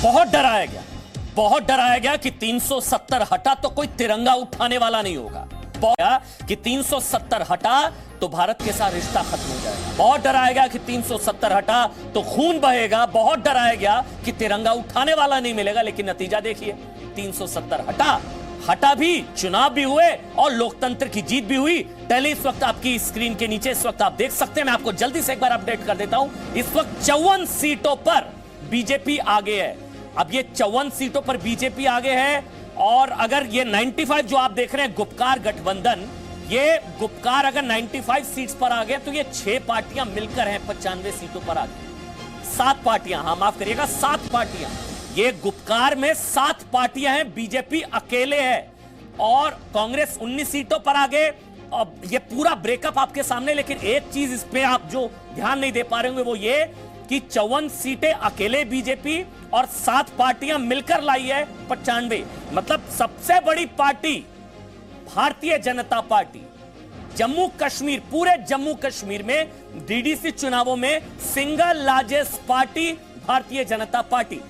बहुत डराया गया, बहुत डराया गया कि 370 हटा तो कोई तिरंगा उठाने वाला नहीं होगा, कि 370 हटा तो भारत के साथ रिश्ता खत्म हो जाएगा। बहुत डराया गया कि 370 हटा तो खून बहेगा। बहुत डराया गया कि तिरंगा उठाने वाला नहीं मिलेगा। लेकिन नतीजा देखिए, 370 हटा भी, चुनाव भी हुए और लोकतंत्र की जीत भी हुई। पहले इस वक्त आपकी स्क्रीन के नीचे इस वक्त आप देख सकते हैं, मैं आपको जल्दी से एक बार अपडेट कर देता हूं। इस वक्त 54 सीटों पर बीजेपी आगे है। अब ये 54 सीटों पर बीजेपी आगे है और अगर ये 95 जो आप देख रहे हैं गुपकार गठबंधन, ये गुपकार अगर 95 सीट्स पर आ गए तो ये 6 पार्टियां मिलकर हैं 95 सीटों पर आगे। 7 पार्टियां, हाँ माफ करिएगा, 7 पार्टियां। ये गुपकार में 7 पार्टियां हैं, बीजेपी अकेले है और कांग्रेस 19 सीटों पर आगे। अब ये पूरा ब्रेकअप आपके सामने, लेकिन एक चीज इस पे आप जो ध्यान नहीं दे पा रहे होंगे वो ये कि 54 सीटें अकेले बीजेपी और 7 पार्टियां मिलकर लाई है 95। मतलब सबसे बड़ी पार्टी भारतीय जनता पार्टी जम्मू कश्मीर, पूरे जम्मू कश्मीर में डीडीसी चुनावों में single largest party Bharatiya Janata party.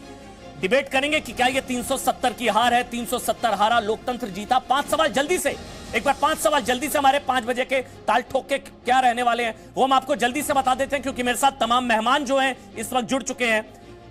Debate करेंगे कि क्या ये 370 की हार है, 370 हारा, लोकतंत्र जीता। 5 सवाल जल्दी से, एक बार 5 सवाल जल्दी से, हमारे 5 बजे के ताल ठोक के क्या रहने वाले हैं वो हम आपको जल्दी से बता देते हैं, क्योंकि मेरे साथ तमाम मेहमान जो हैं इस वक्त जुड़ चुके हैं।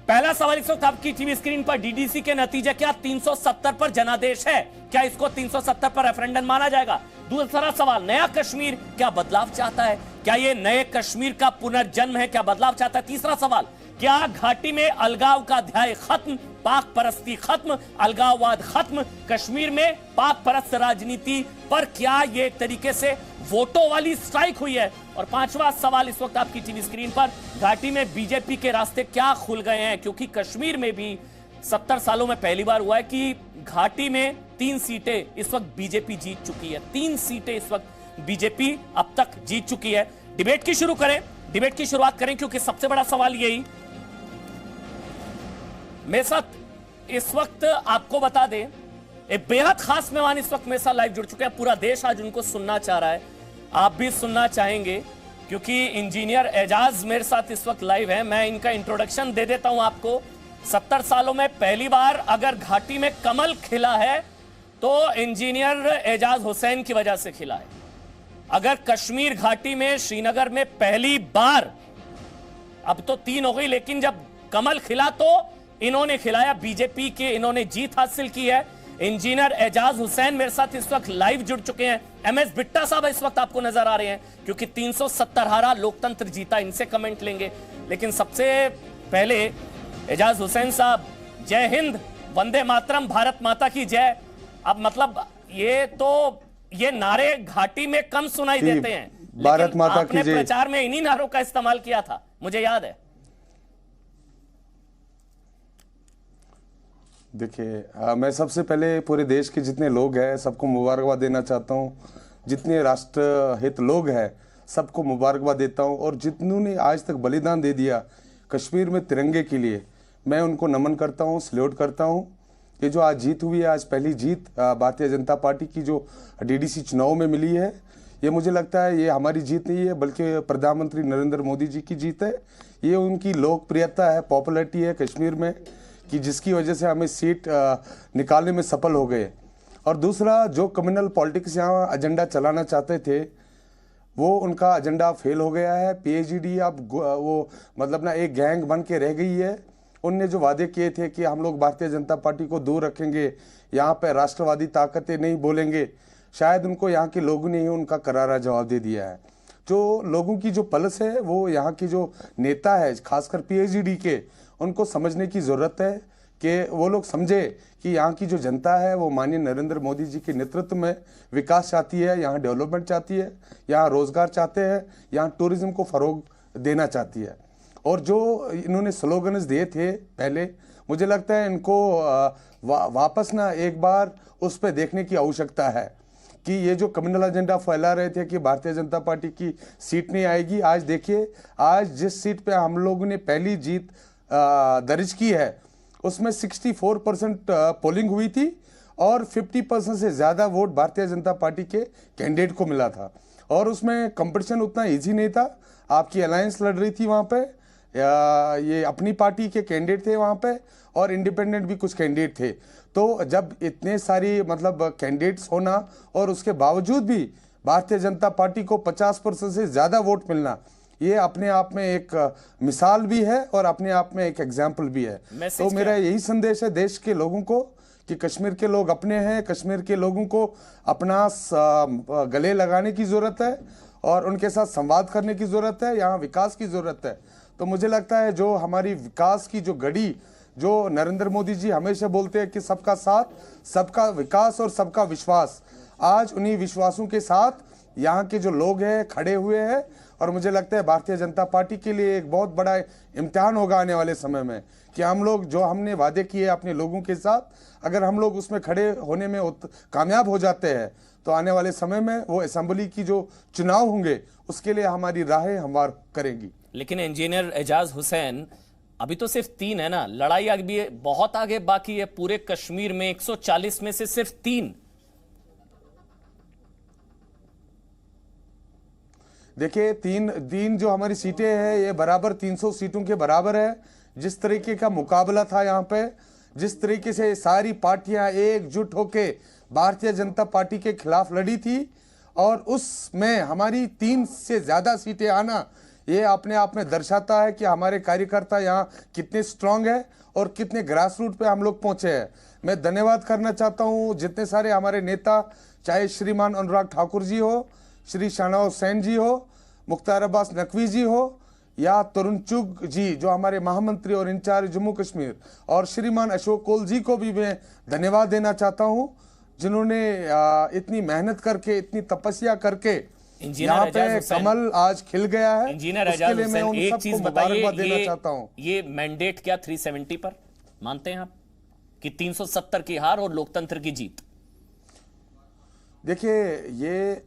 पहला सवाल इस वक्त आपकी टीवी स्क्रीन पर, डीडीसी के नतीजे क्या 370 पर जनादेश है? क्या इसको 370 पर रेफरेंडम माना जाएगा? दूसरा सवाल, नया कश्मीर क्या बदलाव चाहता है? क्या यह नए कश्मीर का पुनर्जन्म है? क्या बदलाव चाहता है? तीसरा सवाल, क्या घाटी में अलगाव का अध्याय खत्म, पाक परस्ती खत्म, अलगाववाद खत्म, कश्मीर में पाक परस्त राजनीति पर क्या ये तरीके से वोटों वाली स्ट्राइक हुई है? और 5वां सवाल इस वक्त आपकी टीवी स्क्रीन पर, घाटी में बीजेपी के रास्ते क्या खुल गए हैं? क्योंकि कश्मीर में भी 70 सालों में पहली बार हुआ है कि घाटी में 3 सीटें इस वक्त बीजेपी जीत चुकी है। 3 सीटें इस वक्त बीजेपी अब तक जीत चुकी है। डिबेट की शुरू करें, डिबेट की शुरुआत करें, क्योंकि सबसे बड़ा सवाल यही। मेरे साथ इस वक्त आपको बता दें, एक बेहद खास मेहमान इस वक्त मेरे साथ लाइव जुड़ चुके हैं। पूरा देश आज उनको सुनना चाह रहा है, आप भी सुनना चाहेंगे, क्योंकि इंजीनियर एजाज मेरे साथ इस वक्त लाइव है। मैं इनका इंट्रोडक्शन दे देता हूं आपको। 70 सालों में पहली बार अगर घाटी में कमल खिला है तो इंजीनियर एजाज हुसैन की वजह से खिला है। अगर कश्मीर घाटी में, श्रीनगर में पहली बार, अब तो 3 हो गई, लेकिन जब कमल खिला तो इन्होंने खिलाया, बीजेपी के इन्होंने जीत हासिल की है। इंजीनियर एजाज हुसैन मेरे साथ इस वक्त लाइव जुड़ चुके हैं। एमएस बिट्टा साहब इस वक्त आपको नजर आ रहे हैं, क्योंकि 370 हारा, लोकतंत्र जीता, इनसे कमेंट लेंगे। लेकिन सबसे पहले एजाज हुसैन साहब, जय हिंद, वंदे मातरम, भारत माता की जय। अब मतलब ये नारे घाटी में कम सुनाई देते हैं, भारत माता की जय। प्रचार में इन्हीं नारों का इस्तेमाल किया था, मुझे याद है। देखिए, मैं सबसे पहले पूरे देश के जितने लोग हैं सबको मुबारकबाद देना चाहता हूँ। जितने राष्ट्रहित लोग हैं सबको मुबारकबाद देता हूँ, और जितनों आज तक बलिदान दे दिया कश्मीर में तिरंगे के लिए, मैं उनको नमन करता हूँ, सल्यूट करता हूँ। ये जो आज जीत हुई है, आज पहली जीत भारतीय जनता पार्टी की जो डीडीसी चुनाव में मिली है, ये मुझे लगता है ये हमारी जीत नहीं है, बल्कि प्रधानमंत्री नरेंद्र मोदी जी की जीत है। ये उनकी लोकप्रियता है, पॉपुलैरिटी है कश्मीर में, कि जिसकी वजह से हमें सीट निकालने में सफल हो गए। और दूसरा, जो कम्युनल पॉलिटिक्स यहाँ एजेंडा चलाना चाहते थे वो उनका एजेंडा फेल हो गया है। पीएचडी अब वो मतलब ना एक गैंग बन के रह गई है। उनने जो वादे किए थे कि हम लोग भारतीय जनता पार्टी को दूर रखेंगे, यहाँ पे राष्ट्रवादी ताकतें नहीं बोलेंगे, शायद उनको यहाँ के लोगों ने ही उनका करारा जवाब दे दिया है। जो लोगों की जो पल्स है वो यहाँ की जो नेता है, खासकर पीएचडी के, उनको समझने की ज़रूरत है कि वो लोग समझे कि यहाँ की जो जनता है वो माननीय नरेंद्र मोदी जी के नेतृत्व में विकास चाहती है, यहाँ डेवलपमेंट चाहती है, यहाँ रोजगार चाहते हैं, यहाँ टूरिज्म को फ़रोग देना चाहती है। और जो इन्होंने स्लोगन्स दिए थे पहले, मुझे लगता है इनको वापस ना एक बार उस पर देखने की आवश्यकता है कि ये जो कम्युनल एजेंडा फैला रहे थे कि भारतीय जनता पार्टी की सीट नहीं आएगी, आज देखिए, आज जिस सीट पे हम लोगों ने पहली जीत दर्ज की है उसमें 64% पोलिंग हुई थी और 50% से ज़्यादा वोट भारतीय जनता पार्टी के कैंडिडेट को मिला था। और उसमें कंपटीशन उतना इजी नहीं था, आपकी अलायंस लड़ रही थी वहाँ पे, ये अपनी पार्टी के कैंडिडेट थे वहाँ पे, और इंडिपेंडेंट भी कुछ कैंडिडेट थे। तो जब इतने सारी मतलब कैंडिडेट्स होना और उसके बावजूद भी भारतीय जनता पार्टी को 50% से ज़्यादा वोट मिलना, ये अपने आप में एक मिसाल भी है और अपने आप में एक एग्जाम्पल भी है। तो मेरा यही संदेश है देश के लोगों को कि कश्मीर के लोग अपने हैं, कश्मीर के लोगों को अपना गले लगाने की ज़रूरत है और उनके साथ संवाद करने की ज़रूरत है। यहाँ विकास की ज़रूरत है। तो मुझे लगता है जो हमारी विकास की जो घड़ी जो नरेंद्र मोदी जी हमेशा बोलते हैं कि सबका साथ, सबका विकास और सबका विश्वास, आज उन्हीं विश्वासों के साथ यहाँ के जो लोग हैं खड़े हुए हैं। और मुझे लगता है भारतीय जनता पार्टी के लिए एक बहुत बड़ा इम्तिहान होगा आने वाले समय में कि हम लोग जो हमने वादे किए अपने लोगों के साथ, अगर हम लोग उसमें खड़े होने में कामयाब हो जाते हैं तो आने वाले समय में वो असेंबली की जो चुनाव होंगे उसके लिए हमारी राहें हमवार करेंगी। लेकिन इंजीनियर एजाज हुसैन, अभी तो सिर्फ 3 है ना, लड़ाई अभी बहुत आगे बाकी है। पूरे कश्मीर में 140 में से सिर्फ 3। देखिए, तीन जो हमारी सीटें हैं ये बराबर 300 सीटों के बराबर है। जिस तरीके का मुकाबला था यहाँ पे, जिस तरीके से सारी पार्टियां एकजुट होके भारतीय जनता पार्टी के खिलाफ लड़ी थी और उसमें हमारी 3 से ज़्यादा सीटें आना, ये अपने आप में दर्शाता है कि हमारे कार्यकर्ता यहाँ कितने स्ट्रांग है और कितने ग्रास रूट पे हम लोग पहुँचे हैं। मैं धन्यवाद करना चाहता हूँ जितने सारे हमारे नेता, चाहे श्रीमान अनुराग ठाकुर जी हो, श्री शाहनवाज हुसैन जी हो, मुख्तार अब्बास नकवी जी हो, या तरुण चुग जी जो हमारे महामंत्री और इंचार्ज जम्मू कश्मीर, और श्रीमान अशोक कोल जी को भी मैं धन्यवाद देना चाहता हूं जिन्होंने इतनी मेहनत करके, इतनी तपस्या करके यहाँ पे कमल आज खिल गया है। इंजीनियर एजाज हुसैन, एक चीज बताइए, ये मैंडेट क्या 370 पर मानते हैं आप कि 370 की हार और लोकतंत्र की जीत? देखिए, ये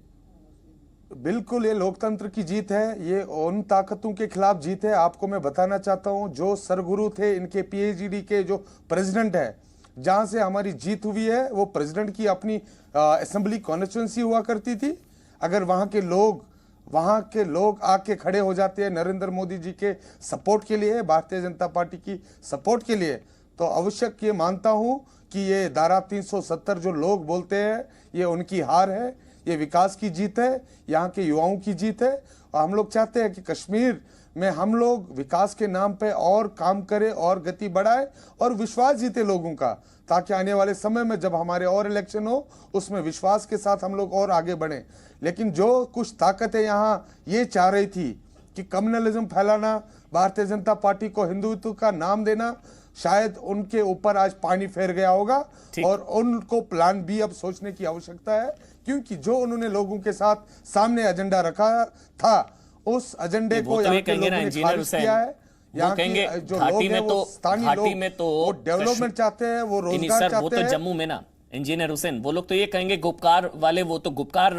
बिल्कुल ये लोकतंत्र की जीत है। ये उन ताकतों के खिलाफ जीत है। आपको मैं बताना चाहता हूं, जो सरगुरु थे इनके पीएचडी के जो प्रेसिडेंट है, जहां से हमारी जीत हुई है, वो प्रेसिडेंट की अपनी असेंबली कॉन्स्टिट्यूंसी हुआ करती थी। अगर वहां के लोग आके खड़े हो जाते हैं नरेंद्र मोदी जी के सपोर्ट के लिए, भारतीय जनता पार्टी की सपोर्ट के लिए, तो आवश्यक ये मानता हूं कि ये धारा 370 जो लोग बोलते हैं ये उनकी हार है। ये विकास की जीत है, यहाँ के युवाओं की जीत है। और हम लोग चाहते हैं कि कश्मीर में हम लोग विकास के नाम पे और काम करें और गति बढ़ाए और विश्वास जीते लोगों का, ताकि आने वाले समय में जब हमारे और इलेक्शन हो उसमें विश्वास के साथ हम लोग और आगे बढ़ें। लेकिन जो कुछ ताकतें यहाँ ये चाह रही थी कि कम्युनलिज्म फैलाना, भारतीय जनता पार्टी को हिंदुत्व का नाम देना, शायद उनके ऊपर आज पानी फेर गया होगा और उनको प्लान बी अब सोचने की आवश्यकता है, क्योंकि जो उन्होंने लोगों के साथ सामने एजेंडा रखा था उस एजेंडे को यहाँ के लोगों ने खारिज किया है। यहाँ के जो लोग हैं वो स्थानीय लोग, वो डेवलपमेंट चाहते हैं, वो रोजगार चाहते हैं। जम्मू में ना इंजीनियर हुसैन, वो लोग तो ये कहेंगे, गुपकार वाले, वो तो गुपकार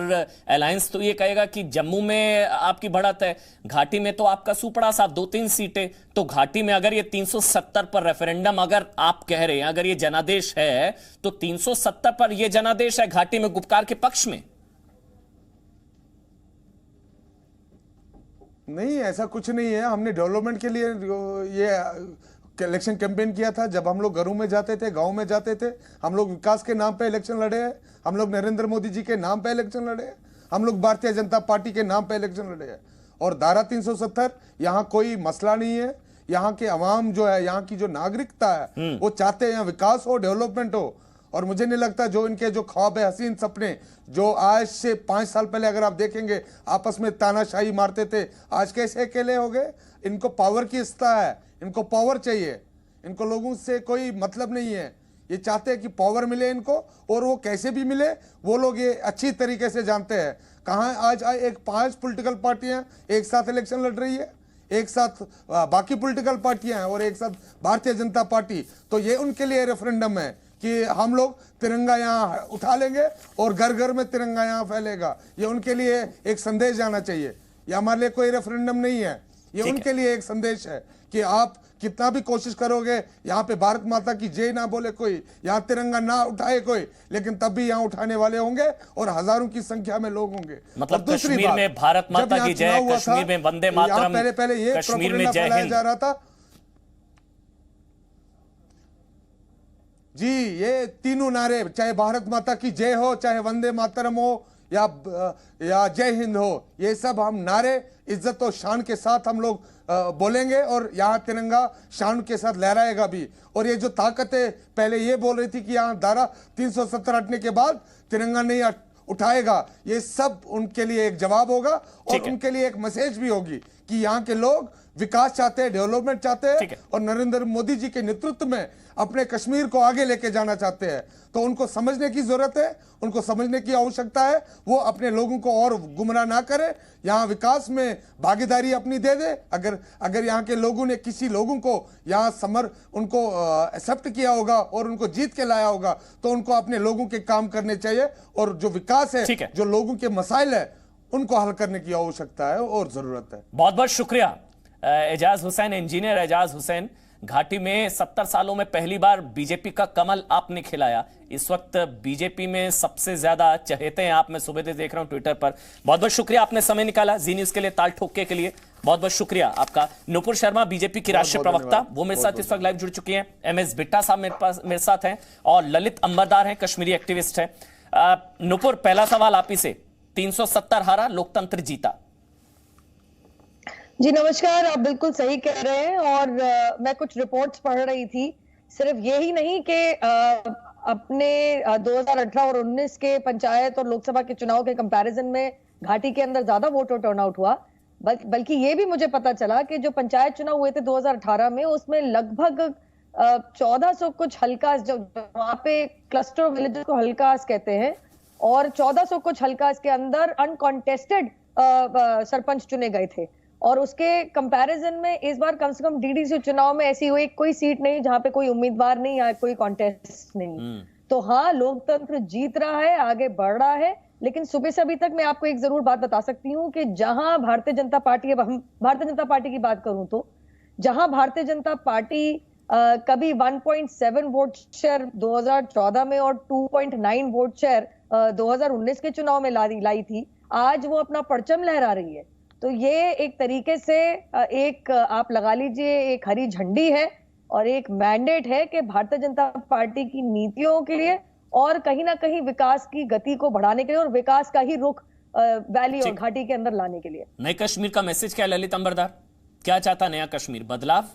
अलायंस तो ये कहेगा कि जम्मू में आपकी बढ़त है, घाटी में तो आपका सुपड़ा साहब 2-3 सीटें। तो घाटी में अगर ये 370 पर रेफरेंडम, अगर आप कह रहे हैं अगर ये जनादेश है, तो 370 पर ये जनादेश है घाटी में गुपकार के पक्ष में? नहीं, ऐसा कुछ नहीं है। हमने डेवलपमेंट के लिए ये इलेक्शन कैंपेन किया था। जब हम लोग घरों में जाते थे, गांव में जाते थे, हम लोग विकास के नाम पे इलेक्शन लड़े हैं। हम लोग नरेंद्र मोदी जी के नाम पे इलेक्शन लड़े हैं। हम लोग भारतीय जनता पार्टी के नाम पे इलेक्शन लड़े हैं। और धारा 370 यहाँ कोई मसला नहीं है। यहाँ के अवाम जो है, यहाँ की जो नागरिकता है, वो चाहते हैं यहाँ विकास हो, डेवलपमेंट हो। और मुझे नहीं लगता जो इनके जो ख्वाब है, हसीन सपने, जो आज से 5 साल पहले अगर आप देखेंगे आपस में तानाशाही मारते थे, आज कैसे अकेले हो गए। इनको पावर की इच्छा है, इनको पावर चाहिए, इनको लोगों से कोई मतलब नहीं है। ये चाहते हैं कि पावर मिले इनको, और वो कैसे भी मिले वो लोग ये अच्छी तरीके से जानते हैं। कहाँ आज एक 5 पॉलिटिकल पार्टियां एक साथ इलेक्शन लड़ रही है, एक साथ बाकी पॉलिटिकल पार्टियां हैं और एक साथ भारतीय जनता पार्टी। तो ये उनके लिए रेफरेंडम है कि हम लोग तिरंगा यहाँ उठा लेंगे और घर घर में तिरंगा यहाँ फैलेगा। ये उनके लिए एक संदेश जाना चाहिए। ये हमारे लिए कोई रेफरेंडम नहीं है, ये उनके लिए एक संदेश है कि आप कितना भी कोशिश करोगे, यहाँ पे भारत माता की जय ना बोले कोई, यहाँ तिरंगा ना उठाए कोई, लेकिन तब भी यहाँ उठाने वाले होंगे और हजारों की संख्या में लोग होंगे। मतलब कश्मीर में भारत माता की जय, कश्मीर में वंदे मातरम, पहले ये कश्मीर में जय हिंद जा रहा था जी। ये तीनों नारे, चाहे भारत माता की जय हो, चाहे वंदे मातरम हो, या जय हिंद हो, ये सब हम नारे इज्जत और शान के साथ हम लोग बोलेंगे और यहाँ तिरंगा शान के साथ लहराएगा भी। और ये जो ताकतें पहले ये बोल रही थी कि यहाँ धारा 370 हटने के बाद तिरंगा नहीं उठाएगा, ये सब उनके लिए एक जवाब होगा और उनके लिए एक मैसेज भी होगी कि यहाँ के लोग विकास चाहते हैं, डेवलपमेंट चाहते हैं और नरेंद्र मोदी जी के नेतृत्व में अपने कश्मीर को आगे लेके जाना चाहते हैं। तो उनको समझने की जरूरत है, उनको समझने की आवश्यकता है, वो अपने लोगों को और गुमराह ना करे, यहाँ विकास में भागीदारी अपनी दे दे। अगर यहाँ के लोगों ने किसी लोगों को यहाँ उनको एक्सेप्ट किया होगा और उनको जीत के लाया होगा, तो उनको अपने लोगों के काम करने चाहिए और जो विकास है, जो लोगों के मसाइल है, उनको हल करने की आवश्यकता है और जरूरत है। बहुत बहुत शुक्रिया एजाज हुसैन, इंजीनियर एजाज हुसैन। घाटी में 70 सालों में पहली बार बीजेपी का कमल आपने खिलाया। इस वक्त बीजेपी में सबसे ज्यादा चहेते हैं आप, मैं सुबह से देख रहा हूं ट्विटर पर। बहुत बहुत शुक्रिया, आपने समय निकाला जी न्यूज के लिए, ताल ठोके के लिए बहुत बहुत शुक्रिया आपका। नुपुर शर्मा बीजेपी की राष्ट्रीय प्रवक्ता, वो मेरे साथ इस वक्त लाइव जुड़ चुकी हैं। MS बिट्टा साहब मेरे साथ हैं और ललित अंबरदार हैं, कश्मीरी एक्टिविस्ट हैं। नुपुर, पहला सवाल आप ही से, 370 हारा, लोकतंत्र जीता। जी नमस्कार, आप बिल्कुल सही कह रहे हैं और मैं कुछ रिपोर्ट्स पढ़ रही थी। सिर्फ यही नहीं कि अपने 2018 और 19 के पंचायत और लोकसभा के चुनाव के कंपैरिजन में घाटी के अंदर ज्यादा वोटर टर्नआउट हुआ, बल्कि ये भी मुझे पता चला कि जो पंचायत चुनाव हुए थे 2018 में, उसमें लगभग 1400 कुछ हल्कास, जो वहां पे क्लस्टर विलेजेस को हल्कास कहते हैं, और 1400 कुछ हल्कास के अंदर अनकॉन्टेस्टेड सरपंच चुने गए थे। और उसके कंपैरिजन में इस बार कम से कम DDC चुनाव में ऐसी हुई कोई सीट नहीं जहां पे कोई उम्मीदवार नहीं या कोई कॉन्टेस्ट नहीं। तो हाँ, लोकतंत्र जीत रहा है, आगे बढ़ रहा है। लेकिन सुबह से अभी तक मैं आपको एक जरूर बात बता सकती हूँ कि जहां भारतीय जनता पार्टी, अब हम भारतीय जनता पार्टी की बात करूं तो, जहां भारतीय जनता पार्टी कभी 1.7 वोट शेयर 2014 में और 2.9 वोट शेयर 2019 के चुनाव में लाई थी, आज वो अपना परचम लहरा रही है। तो ये एक तरीके से एक आप लगा लीजिए एक हरी झंडी है और एक मैंडेट है कि भारतीय जनता पार्टी की नीतियों के लिए और कहीं ना कहीं विकास की गति को बढ़ाने के लिए और विकास का ही रुख वैली और घाटी के अंदर लाने के लिए। नए कश्मीर का मैसेज क्या, ललित अंबरदार? क्या चाहता नया कश्मीर? बदलाव,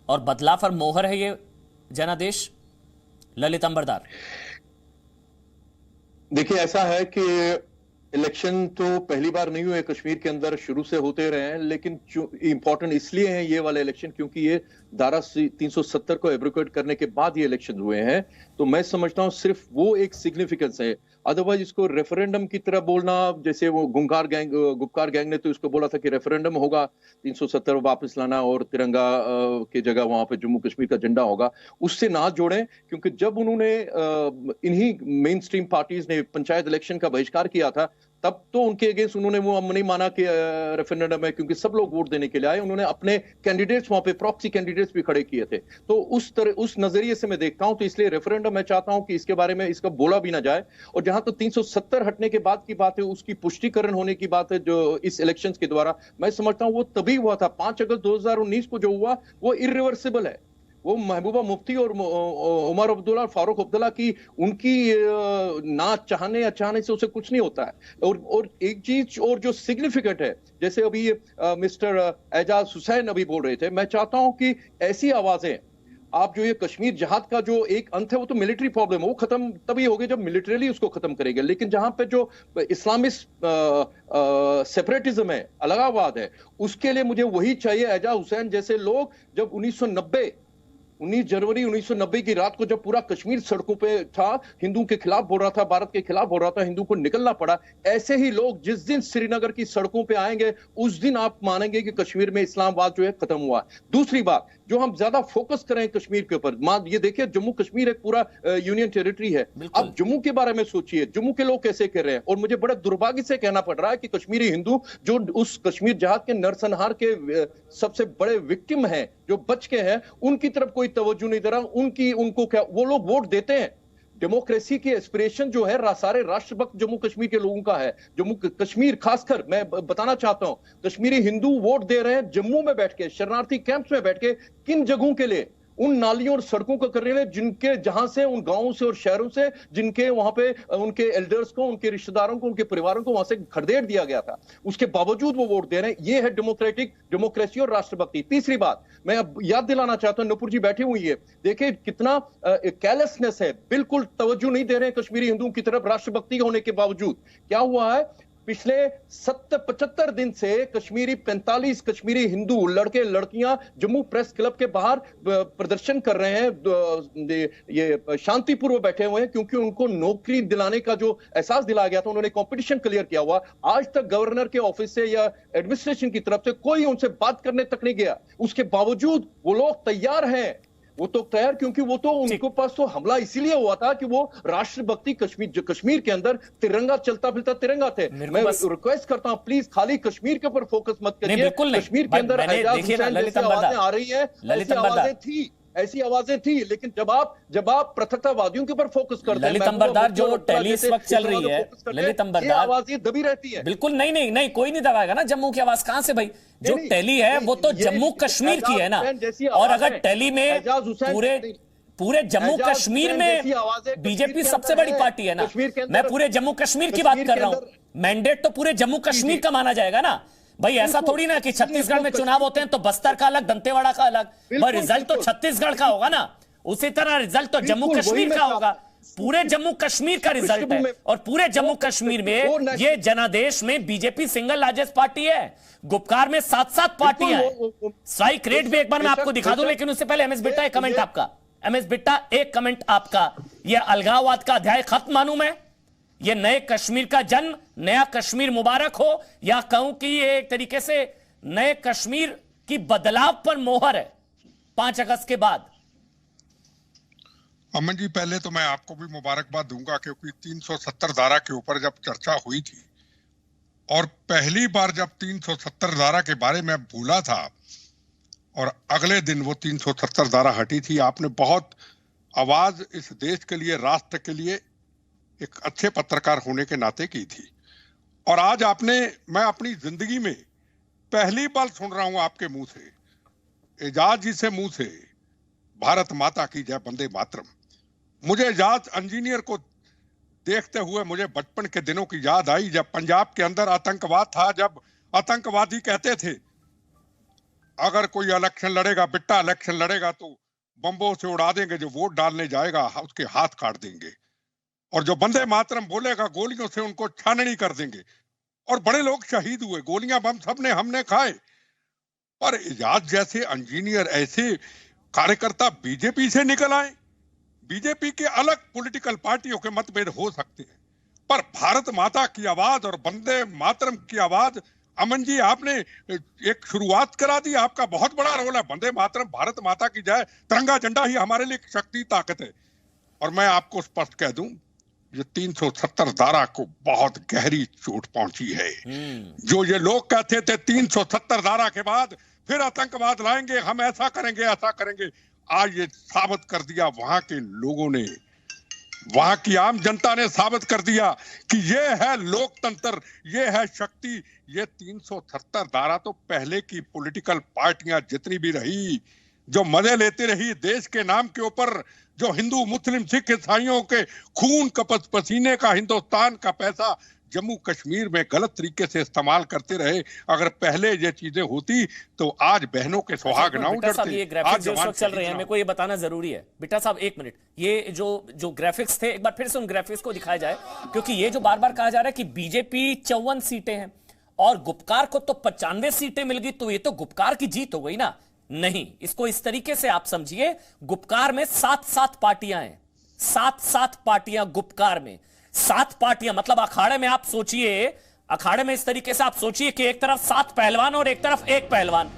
और बदलाव पर मोहर है ये जनादेश। ललित अंबरदार, देखिए ऐसा है कि इलेक्शन तो पहली बार नहीं हुए कश्मीर के अंदर, शुरू से होते रहे हैं, लेकिन इंपॉर्टेंट इसलिए हैं ये वाले इलेक्शन क्योंकि ये धारा 370 को एब्रोगेट करने के बाद ये इलेक्शन हुए हैं। तो मैं समझता हूं सिर्फ वो एक सिग्निफिकेंस है। अदरवाइज इसको रेफरेंडम की तरह बोलना, जैसे वो गुपकार गैंग ने तो इसको बोला था कि रेफरेंडम होगा 370 वापस लाना और तिरंगा की जगह वहां पे जम्मू कश्मीर का झंडा होगा, उससे ना जोड़ें। क्योंकि जब उन्होंने इन्हीं मेन स्ट्रीम पार्टीज ने पंचायत इलेक्शन का बहिष्कार किया था, तब तो उनके अगेंस्ट उन्होंने वो नहीं माना कि रेफरेंडम है, क्योंकि सब लोग वोट देने के लिए आए। उन्होंने अपने कैंडिडेट्स वहां पे प्रॉक्सी कैंडिडेट्स भी खड़े किए थे। तो उस नजरिए से मैं देखता हूं, तो इसलिए रेफरेंडम मैं चाहता हूं कि इसके बारे में इसका बोला भी ना जाए। और जहां तो 370 हटने के बाद की बात है, उसकी पुष्टिकरण होने की बात है जो इस इलेक्शंस के द्वारा, मैं समझता हूं वो तभी हुआ था। 5 अगस्त 2019 को जो हुआ वो इरिवर्सिबल है। वो महबूबा मुफ्ती और उमर अब्दुल्ला, फारूक अब्दुल्ला की उनकी ना चाहने या चाहने से उसे कुछ नहीं होता है। और एक चीज और जो सिग्निफिकेंट है, जैसे अभी मिस्टर एजाज हुसैन अभी बोल रहे थे, मैं चाहता हूं कि ऐसी आवाजें, आप जो ये कश्मीर जहाद का जो एक अंत है, वो तो मिलिट्री प्रॉब्लम है, वो खत्म तभी होगी जब मिलिटरीली उसको खत्म करेंगे। लेकिन जहां पे जो इस्लामिस्ट सेपरेटिज्म है, अलगाववाद है, उसके लिए मुझे वही चाहिए। एजाज हुसैन जैसे लोग जब 19 जनवरी 1990 की रात को जब पूरा कश्मीर सड़कों पे था, हिंदू के खिलाफ बोल रहा था, भारत के खिलाफ बोल रहा था, हिंदू को निकलना पड़ा, ऐसे ही लोग जिस दिन श्रीनगर की सड़कों पे आएंगे, उस दिन आप मानेंगे कि कश्मीर में इस्लामवाद जो है खत्म हुआ। दूसरी बात, जो हम ज्यादा फोकस करें कश्मीर के ऊपर। ये देखिए, जम्मू कश्मीर एक पूरा यूनियन टेरिटरी है। अब जम्मू के बारे में सोचिए, जम्मू के लोग कैसे कर रहे हैं। और मुझे बड़े दुर्भाग्य से कहना पड़ रहा है कि कश्मीरी हिंदू जो उस कश्मीर जहाज के नरसंहार के सबसे बड़े विक्टिम हैं, जो बच के हैं, उनकी तरफ कोई तवज्जो नहीं दे रहा। उनको क्या, वो लोग वोट देते हैं। डेमोक्रेसी की एस्पिरेशन जो है सारे राष्ट्रभक्त जम्मू कश्मीर के लोगों का है। जम्मू कश्मीर खासकर मैं बताना चाहता हूं, कश्मीरी हिंदू वोट दे रहे हैं जम्मू में बैठ के, शरणार्थी कैंप्स में बैठ के। किन जगहों के लिए? उन नालियों और सड़कों को करने में जिनके, जहां से, उन गांवों से और शहरों से जिनके वहां पे उनके एल्डर्स को, उनके रिश्तेदारों को, उनके परिवारों को वहां से खदेड़ दिया गया था। उसके बावजूद वो वोट दे रहे हैं। ये है डेमोक्रेसी और राष्ट्रभक्ति। तीसरी बात मैं अब याद दिलाना चाहता हूं, नुपुर जी बैठी हुई है, देखिए कितना कैलेसनेस है, बिल्कुल तवज्जो नहीं दे रहे हैं कश्मीरी हिंदुओं की तरफ राष्ट्रभक्ति होने के बावजूद। क्या हुआ है, पिछले 75 दिन से 45 कश्मीरी हिंदू लड़के लड़कियां जम्मू प्रेस क्लब के बाहर प्रदर्शन कर रहे हैं, ये शांतिपूर्वक बैठे हुए हैं, क्योंकि उनको नौकरी दिलाने का जो एहसास दिलाया गया था, उन्होंने कंपटीशन क्लियर किया हुआ। आज तक गवर्नर के ऑफिस से या एडमिनिस्ट्रेशन की तरफ से कोई उनसे बात करने तक नहीं गया। उसके बावजूद वो लोग तैयार हैं, वो तो तैयार, क्योंकि वो तो उनके पास तो हमला इसीलिए हुआ था कि वो राष्ट्रभक्ति कश्मीर के अंदर तिरंगा चलता फिरता तिरंगा थे। मैं रिक्वेस्ट करता हूं, प्लीज खाली कश्मीर के ऊपर फोकस मत करिए। कश्मीर के अंदर आवाजें आ रही है, ऐसी आवाजें थी, ऐसी आवाजें थी, लेकिन जब आप पृथकतावादियों के ऊपर फोकस करते हैं, ललित अंबरदार जो टैली इस वक्त चल रही है, ललित अंबरदार आवाजें दबी रहती है। बिल्कुल नहीं, कोई नहीं दबाएगा ना जम्मू की आवाज। कहां से भाई? जो टैली है वो तो जम्मू कश्मीर की है ना। और अगर टैली में पूरे जम्मू कश्मीर में बीजेपी सबसे बड़ी पार्टी है ना, मैं पूरे जम्मू कश्मीर की बात कर रहा हूं। मैंडेट तो पूरे जम्मू कश्मीर का माना जाएगा ना भाई। ऐसा थोड़ी ना कि छत्तीसगढ़ में चुनाव होते हैं तो बस्तर का अलग, दंतेवाड़ा का अलग। भाई रिजल्ट तो छत्तीसगढ़ का होगा ना, उसी तरह रिजल्ट तो जम्मू कश्मीर का होगा। पूरे जम्मू कश्मीर का रिजल्ट है, और पूरे जम्मू कश्मीर में ये जनादेश में बीजेपी सिंगल लार्जेस्ट पार्टी है। गुपकार में 7 पार्टियां हैं। स्ट्राइक रेट भी एक बार मैं आपको दिखा दूं, लेकिन उससे पहले एमएस बिट्टा एक कमेंट आपका। एमएस बिट्टा एक कमेंट आपका। ये अलगाववाद का अध्याय खत्म मानूं मैं? ये नए कश्मीर का जन्म, नया कश्मीर मुबारक हो, या कहूं कि ये एक तरीके से नए कश्मीर की बदलाव पर मोहर है 5 अगस्त के बाद? अमन जी, पहले तो मैं आपको भी मुबारकबाद दूंगा, क्योंकि 370 धारा के ऊपर जब चर्चा हुई थी, और पहली बार जब 370 धारा के बारे में भूला था और अगले दिन वो 370 धारा हटी थी, आपने बहुत आवाज इस देश के लिए, राष्ट्र के लिए एक अच्छे पत्रकार होने के नाते की थी। और आज आपने, मैं अपनी जिंदगी में पहली बार सुन रहा हूं आपके मुंह से, एजाज जी से मुंह से, भारत माता की जय, वंदे मातरम। मुझे एजाज इंजीनियर को देखते हुए मुझे बचपन के दिनों की याद आई, जब पंजाब के अंदर आतंकवाद था, जब आतंकवादी कहते थे अगर कोई इलेक्शन लड़ेगा, बिट्टा इलेक्शन लड़ेगा तो बम्बों से उड़ा देंगे, जो वोट डालने जाएगा उसके हाथ काट देंगे, और जो वंदे मातरम बोलेगा गोलियों से उनको छाननी कर देंगे। और बड़े लोग शहीद हुए, गोलियां बम सबने हमने खाए। पर एजाज जैसे इंजीनियर, ऐसे कार्यकर्ता बीजेपी से निकल आए। बीजेपी के अलग पॉलिटिकल पार्टियों के मतभेद हो सकते हैं, पर भारत माता की आवाज और वंदे मातरम की आवाज, अमन जी आपने एक शुरुआत करा दी, आपका बहुत बड़ा रोल है। वंदे मातरम, भारत माता की जय, तिरंगा झंडा ही हमारे लिए शक्ति, ताकत है। और मैं आपको स्पष्ट कह दूं, ये 370 धारा को बहुत गहरी चोट पहुंची है। जो ये लोग कहते थे 370 धारा के बाद फिर आतंकवाद लाएंगे, हम ऐसा करेंगे, ऐसा करेंगे, आज ये साबित कर दिया, वहां के लोगों ने, वहां की आम जनता ने साबित कर दिया कि ये है लोकतंत्र, ये है शक्ति। ये 370 धारा तो पहले की पॉलिटिकल पार्टियां जितनी भी रही, जो मजे लेती रही देश के नाम के ऊपर, जो हिंदू मुस्लिम सिख ईसाइयों के खून कपस पसीने का हिंदुस्तान का पैसा जम्मू कश्मीर में गलत तरीके से इस्तेमाल करते रहे, अगर पहले ये चीजें होती तो आज बहनों के सुहाग ना उजड़ते। ये ग्राफिक्स जो चल रहे हैं, मेरे को ये बताना जरूरी है। बेटा साहब एक मिनट, ये जो ग्राफिक्स थे, एक बार फिर से उन ग्राफिक्स को दिखाया जाए, क्योंकि ये जो बार बार कहा जा रहा है कि बीजेपी 54 सीटें हैं और गुपकार को तो 95 सीटें मिल गई, तो ये तो गुपकार की जीत हो गई ना। नहीं, इसको इस तरीके से आप समझिए, गुपकार में 7 पार्टियां हैं, 7 पार्टियां गुपकार में, 7 पार्टियां, मतलब अखाड़े में आप सोचिए, अखाड़े में इस तरीके से आप सोचिए कि एक तरफ 7 पहलवान और एक तरफ 1 पहलवान,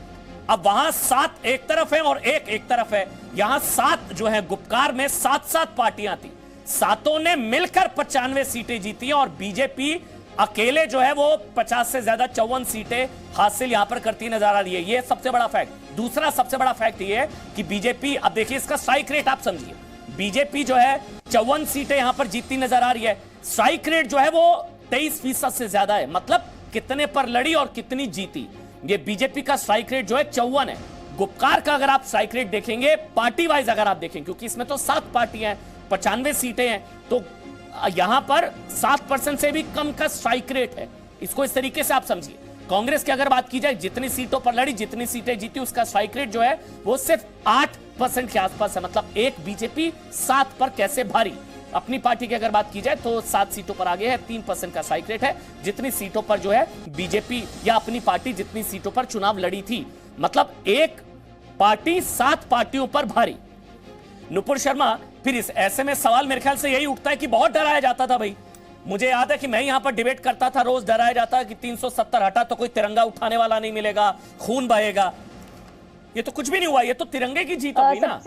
अब वहां 7 एक तरफ है और एक तरफ है। यहां 7 जो है गुपकार में 7 पार्टियां थी, सातों ने मिलकर 95 सीटें जीती और बीजेपी अकेले जो है वो 50 से ज्यादा 54 सीटें हासिल यहां पर करती नजर आ रही है। ये सबसे बड़ा फैक्ट। दूसरा सबसे बड़ा फैक्ट ये है कि बीजेपी, अब देखिए इसका स्ट्राइक रेट आप समझिए, बीजेपी जो है 54 सीटें यहां पर जीतती नजर आ रही है, स्ट्राइक रेट जो है वो 23% से ज्यादा है। मतलब कितने पर लड़ी और कितनी जीती, ये बीजेपी का स्ट्राइक रेट जो है 54 है। गुपकार का अगर आप स्ट्राइक रेट देखेंगे पार्टी वाइज अगर आप देखें, क्योंकि इसमें तो 7 पार्टियां हैं, 95 सीटें हैं, तो यहां पर 7% से भी कम का स्ट्राइक रेट है। इसको इस तरीके से आप समझिए। कांग्रेस की अगर बात की जाए, जितनी सीटों पर लड़ी, जितनी सीटें जीती, उसका स्ट्राइक रेट जो है वो सिर्फ 8% के आसपास है। मतलब एक बीजेपी 7 पर कैसे भारी। अपनी पार्टी की अगर बात की जाए तो 7 सीटों पर आगे है, 3% का स्ट्राइक रेट है, जितनी सीटों पर जो है बीजेपी या अपनी पार्टी जितनी सीटों पर चुनाव लड़ी थी। मतलब एक पार्टी 7 पार्टियों पर भारी। नुपुर शर्मा, फिर इस ऐसे में सवाल मेरे ख्याल से यही उठता है कि बहुत डराया जाता था भाई। मुझे याद है कि मैं यहां पर डिबेट करता था, रोज डराया जाता कि 370 हटा तो कोई तिरंगा उठाने वाला नहीं मिलेगा, खून बहेगा। ये तो कुछ भी नहीं हुआ, ये तो तिरंगे की जीत हुई ना।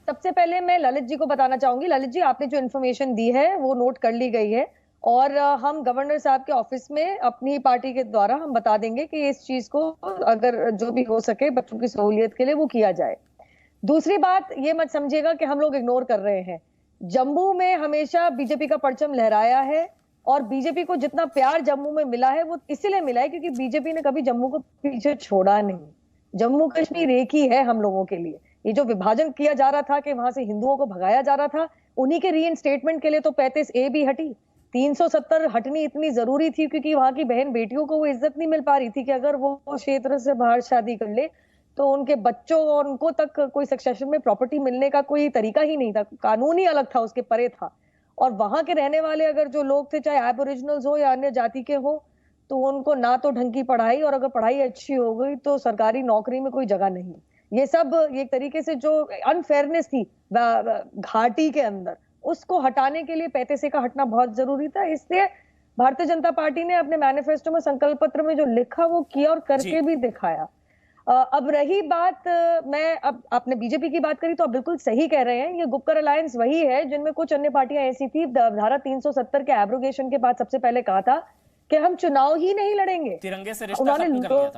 सबसे पहले मैं ललित जी को बताना चाहूंगी। ललित जी, आपने जो इन्फॉर्मेशन दी है वो नोट कर ली गई है और हम गवर्नर साहब के ऑफिस में अपनी पार्टी के द्वारा हम बता देंगे कि इस चीज को अगर जो भी हो सके बच्चों की सहूलियत के लिए वो किया जाए। दूसरी बात ये मत समझिएगा कि हम लोग इग्नोर कर रहे हैं। जम्मू में हमेशा बीजेपी का परचम लहराया है और बीजेपी को जितना प्यार जम्मू में मिला है वो इसीलिए मिला है क्योंकि बीजेपी ने कभी जम्मू को पीछे छोड़ा नहीं। जम्मू कश्मीर एक ही है हम लोगों के लिए। ये जो विभाजन किया जा रहा था कि वहां से हिंदुओं को भगाया जा रहा था, उन्हीं के रीइंस्टेटमेंट के लिए तो 35A भी हटी, 370 हटनी इतनी जरूरी थी क्योंकि वहां की बहन बेटियों को वो इज्जत नहीं मिल पा रही थी कि अगर वो क्षेत्र से बाहर शादी कर ले तो उनके बच्चों और उनको तक कोई सक्सेशन में प्रॉपर्टी मिलने का कोई तरीका ही नहीं था, कानून ही अलग था, उसके परे था। और वहां के रहने वाले अगर जो लोग थे, चाहे एबोरिजिनल्स हो या अन्य जाति के हो, तो उनको ना तो ढंग की पढ़ाई, और अगर पढ़ाई अच्छी हो गई तो सरकारी नौकरी में कोई जगह नहीं। ये सब एक तरीके से जो अनफेयरनेस थी घाटी के अंदर, उसको हटाने के लिए 35A का हटना बहुत जरूरी था। इसलिए भारतीय जनता पार्टी ने अपने मैनिफेस्टो में, संकल्प पत्र में जो लिखा वो किया और करके भी दिखाया। अब रही बात, मैं अब आपने बीजेपी की बात करी तो आप बिल्कुल सही कह रहे हैं। ये गुपकर अलायंस वही है जिनमें कुछ अन्य पार्टियां ऐसी थी। धारा 370 के एब्रोगेशन के बाद सबसे पहले कहा था कि हम चुनाव ही नहीं लड़ेंगे। तिरंगे से रिश्ता उन्होंने खत्म कर दिया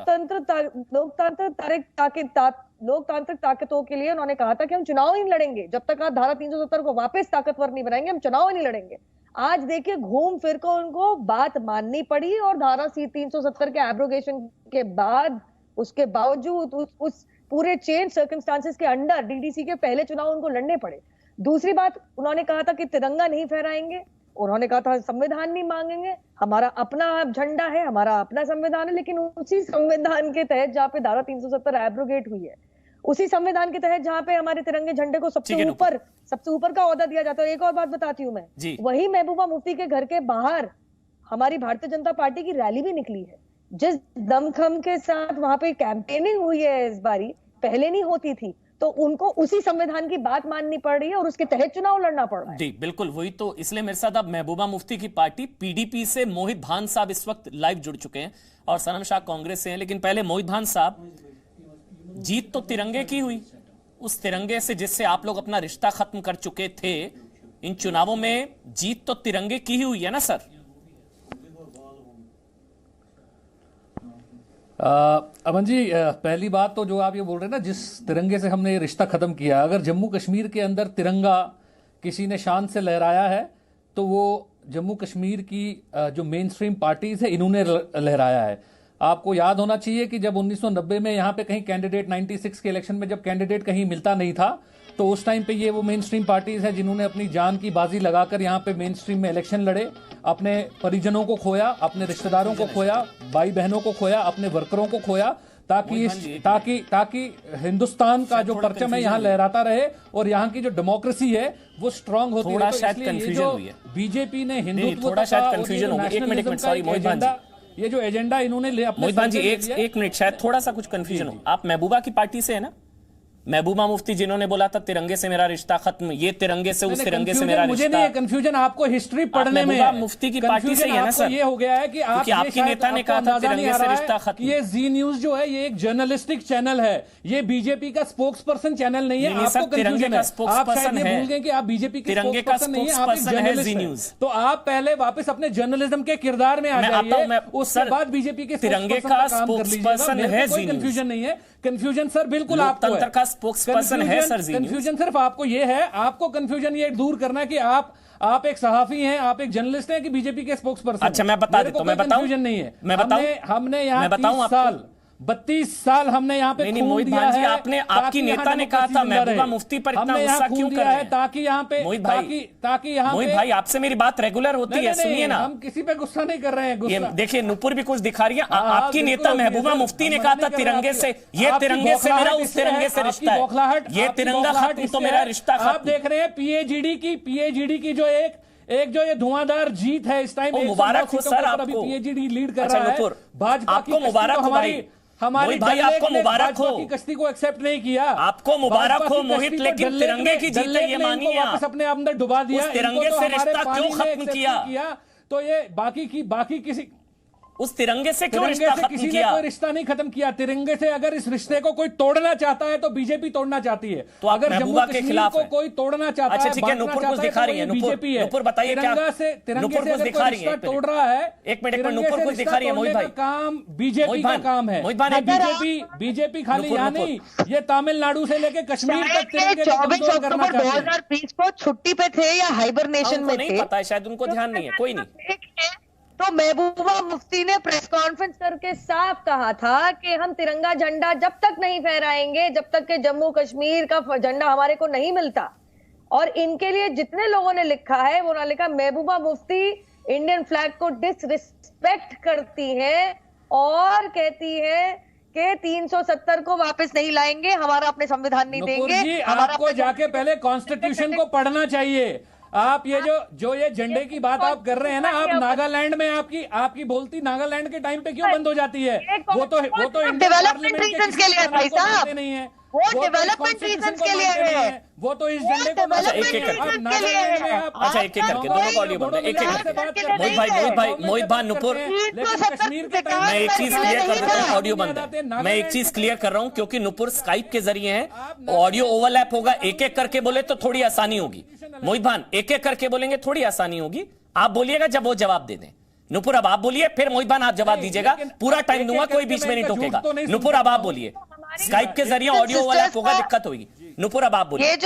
था। लोकतांत्रिक ताकतों के लिए उन्होंने कहा था कि हम चुनाव ही नहीं लड़ेंगे जब तक आप धारा 370 को वापस ताकतवर नहीं बनाएंगे, हम चुनाव ही नहीं लड़ेंगे। आज देखिए घूम फिर को उनको बात माननी पड़ी और धारा 370 के एब्रोगेशन के बाद, उसके बावजूद उस पूरे चेन सर्कमस्टांसेस के अंडर डीडीसी के पहले चुनाव उनको लड़ने पड़े। दूसरी बात, उन्होंने कहा था कि तिरंगा नहीं फहराएंगे, उन्होंने कहा था संविधान नहीं मांगेंगे, हमारा अपना झंडा है, हमारा अपना संविधान है। लेकिन उसी संविधान के तहत जहां पे धारा 370 एब्रोगेट हुई है, उसी संविधान के तहत जहां पे हमारे तिरंगे झंडे को सबसे ऊपर का ओहदा दिया जाता है। एक और बात बताती हूँ मैं, वही महबूबा मुफ्ती के घर के बाहर हमारी भारतीय जनता पार्टी की रैली भी निकली है। जिस दमखम के साथ वहां पे कैंपेनिंग हुई है इस बारी, पहले नहीं होती थी, तो उनको उसी संविधान की बात माननी पड़ रही है और उसके तहत चुनाव लड़ना पड़ रहा है। जी बिल्कुल, वही तो। इसलिए मेरे साथ अब महबूबा मुफ्ती की पार्टी पीडीपी से मोहित भान साहब इस वक्त लाइव जुड़ चुके हैं और सनम शाह कांग्रेस से हैं। लेकिन पहले मोहित भान साहब, जीत तो तिरंगे की हुई, उस तिरंगे से जिससे आप लोग अपना रिश्ता खत्म कर चुके थे, इन चुनावों में जीत तो तिरंगे की ही हुई है ना सर? अमन जी, पहली बात तो जो आप ये बोल रहे हैं ना, जिस तिरंगे से हमने ये रिश्ता खत्म किया, अगर जम्मू कश्मीर के अंदर तिरंगा किसी ने शान से लहराया है तो वो जम्मू कश्मीर की जो मेन स्ट्रीम पार्टीज है इन्होंने लहराया है। आपको याद होना चाहिए कि जब 1990 में यहाँ पे कहीं कैंडिडेट, 96 के इलेक्शन में जब कैंडिडेट कहीं मिलता नहीं था, तो उस टाइम पे ये वो मेन स्ट्रीम पार्टीज है जिन्होंने अपनी जान की बाजी लगाकर यहाँ पे मेन स्ट्रीम में इलेक्शन लड़े, अपने परिजनों को खोया, अपने रिश्तेदारों को खोया, भाई बहनों को खोया, अपने वर्करों को खोया, ताकि हिंदुस्तान का जो परचम है यहाँ लहराता रहे और यहाँ की जो डेमोक्रेसी है वो स्ट्रांग होती रहे। तो इसलिए ये जो बीजेपी ने हिंदुत्व का ये जो एजेंडा इन्होंने ले अपने, मोहित भान जी एक मिनट, शायद थोड़ा सा कुछ कंफ्यूजन हो। आप महबूबा की पार्टी से है ना? महबूबा मुफ्ती जिन्होंने बोला था तिरंगे से मेरा रिश्ता खत्म, ये तिरंगे से उस तिरंगे से मेरा मुझे रिश्ता। नहीं, कंफ्यूजन आपको हिस्ट्री पढ़ने में महबूबा मुफ्ती की पार्टी से ही है ना सर। ये हो गया है कि आपकी नेता ने कहा था तिरंगे से रिश्ता खत्म। ये जी न्यूज जो है ये एक जर्नलिस्टिक चैनल है, ये बीजेपी का स्पोक्स पर्सन चैनल नहीं है। आपको कंफ्यूजन है, आप शायद ये भूल गए कि आप बीजेपी के तिरंगे का नहीं है, आप एक है जर्नलिस्ट जी हैं। न्यूज। तो आप पहले वापस अपने जर्नलिज्म के किरदार में आ जाइए, उसके बाद बीजेपी के तिरंगे का स्पोक्स पर्सन है जी न्यूज। कंफ्यूजन नहीं है, कंफ्यूजन सर बिल्कुल आपको है। लोकतंत्र का स्पोक्स पर्सन है सर जी न्यूज। कंफ्यूजन सिर्फ आपको ये है, आपको कंफ्यूजन ये दूर करना है कि आप एक सहाफी हैं, आप एक जर्नलिस्ट हैं कि बीजेपी के स्पोक्स पर्सन। अच्छा मैं बता देता हूं, मैं बताऊं, कंफ्यूजन नहीं है। मैं बताऊं, हमने यहाँ 32 साल हमने यहाँ पे नहीं मोहित भाई जी, आपने आपकी नेता ने कहा था महबूबा मुफ्ती पर इतना गुस्सा क्यों कर रहे हैं? ताकि यहाँ पे मोहित भाई, ताकि यहाँ मोहित भाई आपसे मेरी बात रेगुलर होती है, सुनिए ना। हम किसी पे गुस्सा नहीं कर रहे हैं। ये देखिए नुपुर भी कुछ दिखा रही है। आपकी नेता महबूबा मुफ्ती ने कहा था तिरंगे से, ये तिरंगे से मेरा उस तिरंगे से रिश्ता है, ये तिरंगा खत्म तो मेरा रिश्ता खत्म। आप देख रहे हैं पीएचडी की जो एक जो ये धुआंधार जीत है इस टाइम, मुबारक हो सर आपको, पीएचडी लीड कर रहा है। भाजपा आपको मुबारक हो भाई, हमारी भाई आपको मुबारक हो। की कश्ती को एक्सेप्ट नहीं किया, आपको मुबारक हो मोहित, लेकिन तिरंगे की जीत है ये मानिए। वापस अपने अंदर डुबा दिया, उस तिरंगे से रिश्ता क्यों खत्म किया? तो ये बाकी किसी उस तिरंगे से क्यों रिश्ता खत्म किसी किया? ने कोई रिश्ता नहीं खत्म किया। तिरंगे से अगर इस रिश्ते को कोई तोड़ना चाहता है तो बीजेपी तोड़ना चाहती है। तो अगर जम्मू के खिलाफ को कोई तोड़ना चाहता है, अच्छा ठीक है, नुपुर कुछ दिखा रही है, बीजेपी है। नुपुर बताइए क्या, नुपुर कुछ दिखा रही है, तोड़ रहा है। एक मिनट नुपुर कुछ दिखा रही है मोहित भाई। काम बीजेपी का काम है, बीजेपी खाली यहाँ नहीं, ये तमिलनाडु से लेके कश्मीर तक 24 अक्टूबर 2020 को छुट्टी पे थे या हाइबरनेशन में थे, नहीं पता है, शायद उनको ध्यान नहीं है, कोई नहीं। तो महबूबा मुफ्ती ने प्रेस कॉन्फ्रेंस करके साफ कहा था कि हम तिरंगा झंडा जब तक नहीं फहराएंगे जब तक कि जम्मू कश्मीर का झंडा हमारे को नहीं मिलता। और इनके लिए जितने लोगों ने लिखा है वो ना लिखा, महबूबा मुफ्ती इंडियन फ्लैग को डिसरिस्पेक्ट करती हैं और कहती हैं कि 370 को वापस नहीं लाएंगे, हमारा अपने संविधान नहीं देंगे। आपको जाके पहले कॉन्स्टिट्यूशन को पढ़ना चाहिए। आप ये जो ये झंडे की बात आप कर रहे हैं ना, आप नागालैंड में आपकी बोलती नागालैंड के टाइम पे क्यों बंद हो जाती है? वो तो डेवलपमेंट रीजंस के लिए भाई साहब नहीं है, वो डेवलपमेंट रीजंस के लिए है। वो तो इस झंडे को एक एक करके दोनों को ऑडियो बंद है, एक करके। मोहित भाई नुपुर, मैं एक चीज क्लियर कर देता हूँ, ऑडियो बंद है। मैं एक चीज क्लियर कर रहा हूँ क्योंकि नुपुर स्काइप के जरिए है, ऑडियो ओवरलैप होगा। एक एक करके बोले तो थोड़ी आसानी होगी। मोहित भान एक एक करके बोलेंगे, थोड़ी आसानी होगी। आप बोलिएगा जब वो जवाब दे दें। नुपुर अब आप बोलिए, फिर मोहित भान आप जवाब दीजिएगा, पूरा टाइम दूंगा, कोई बीच में नहीं टोकेगा। नुपुर अब आप बोलिए, स्काइप के जरिए ऑडियो ओवरलैप होगा, दिक्कत होगी। नुपुर अब आप बोलिए। ये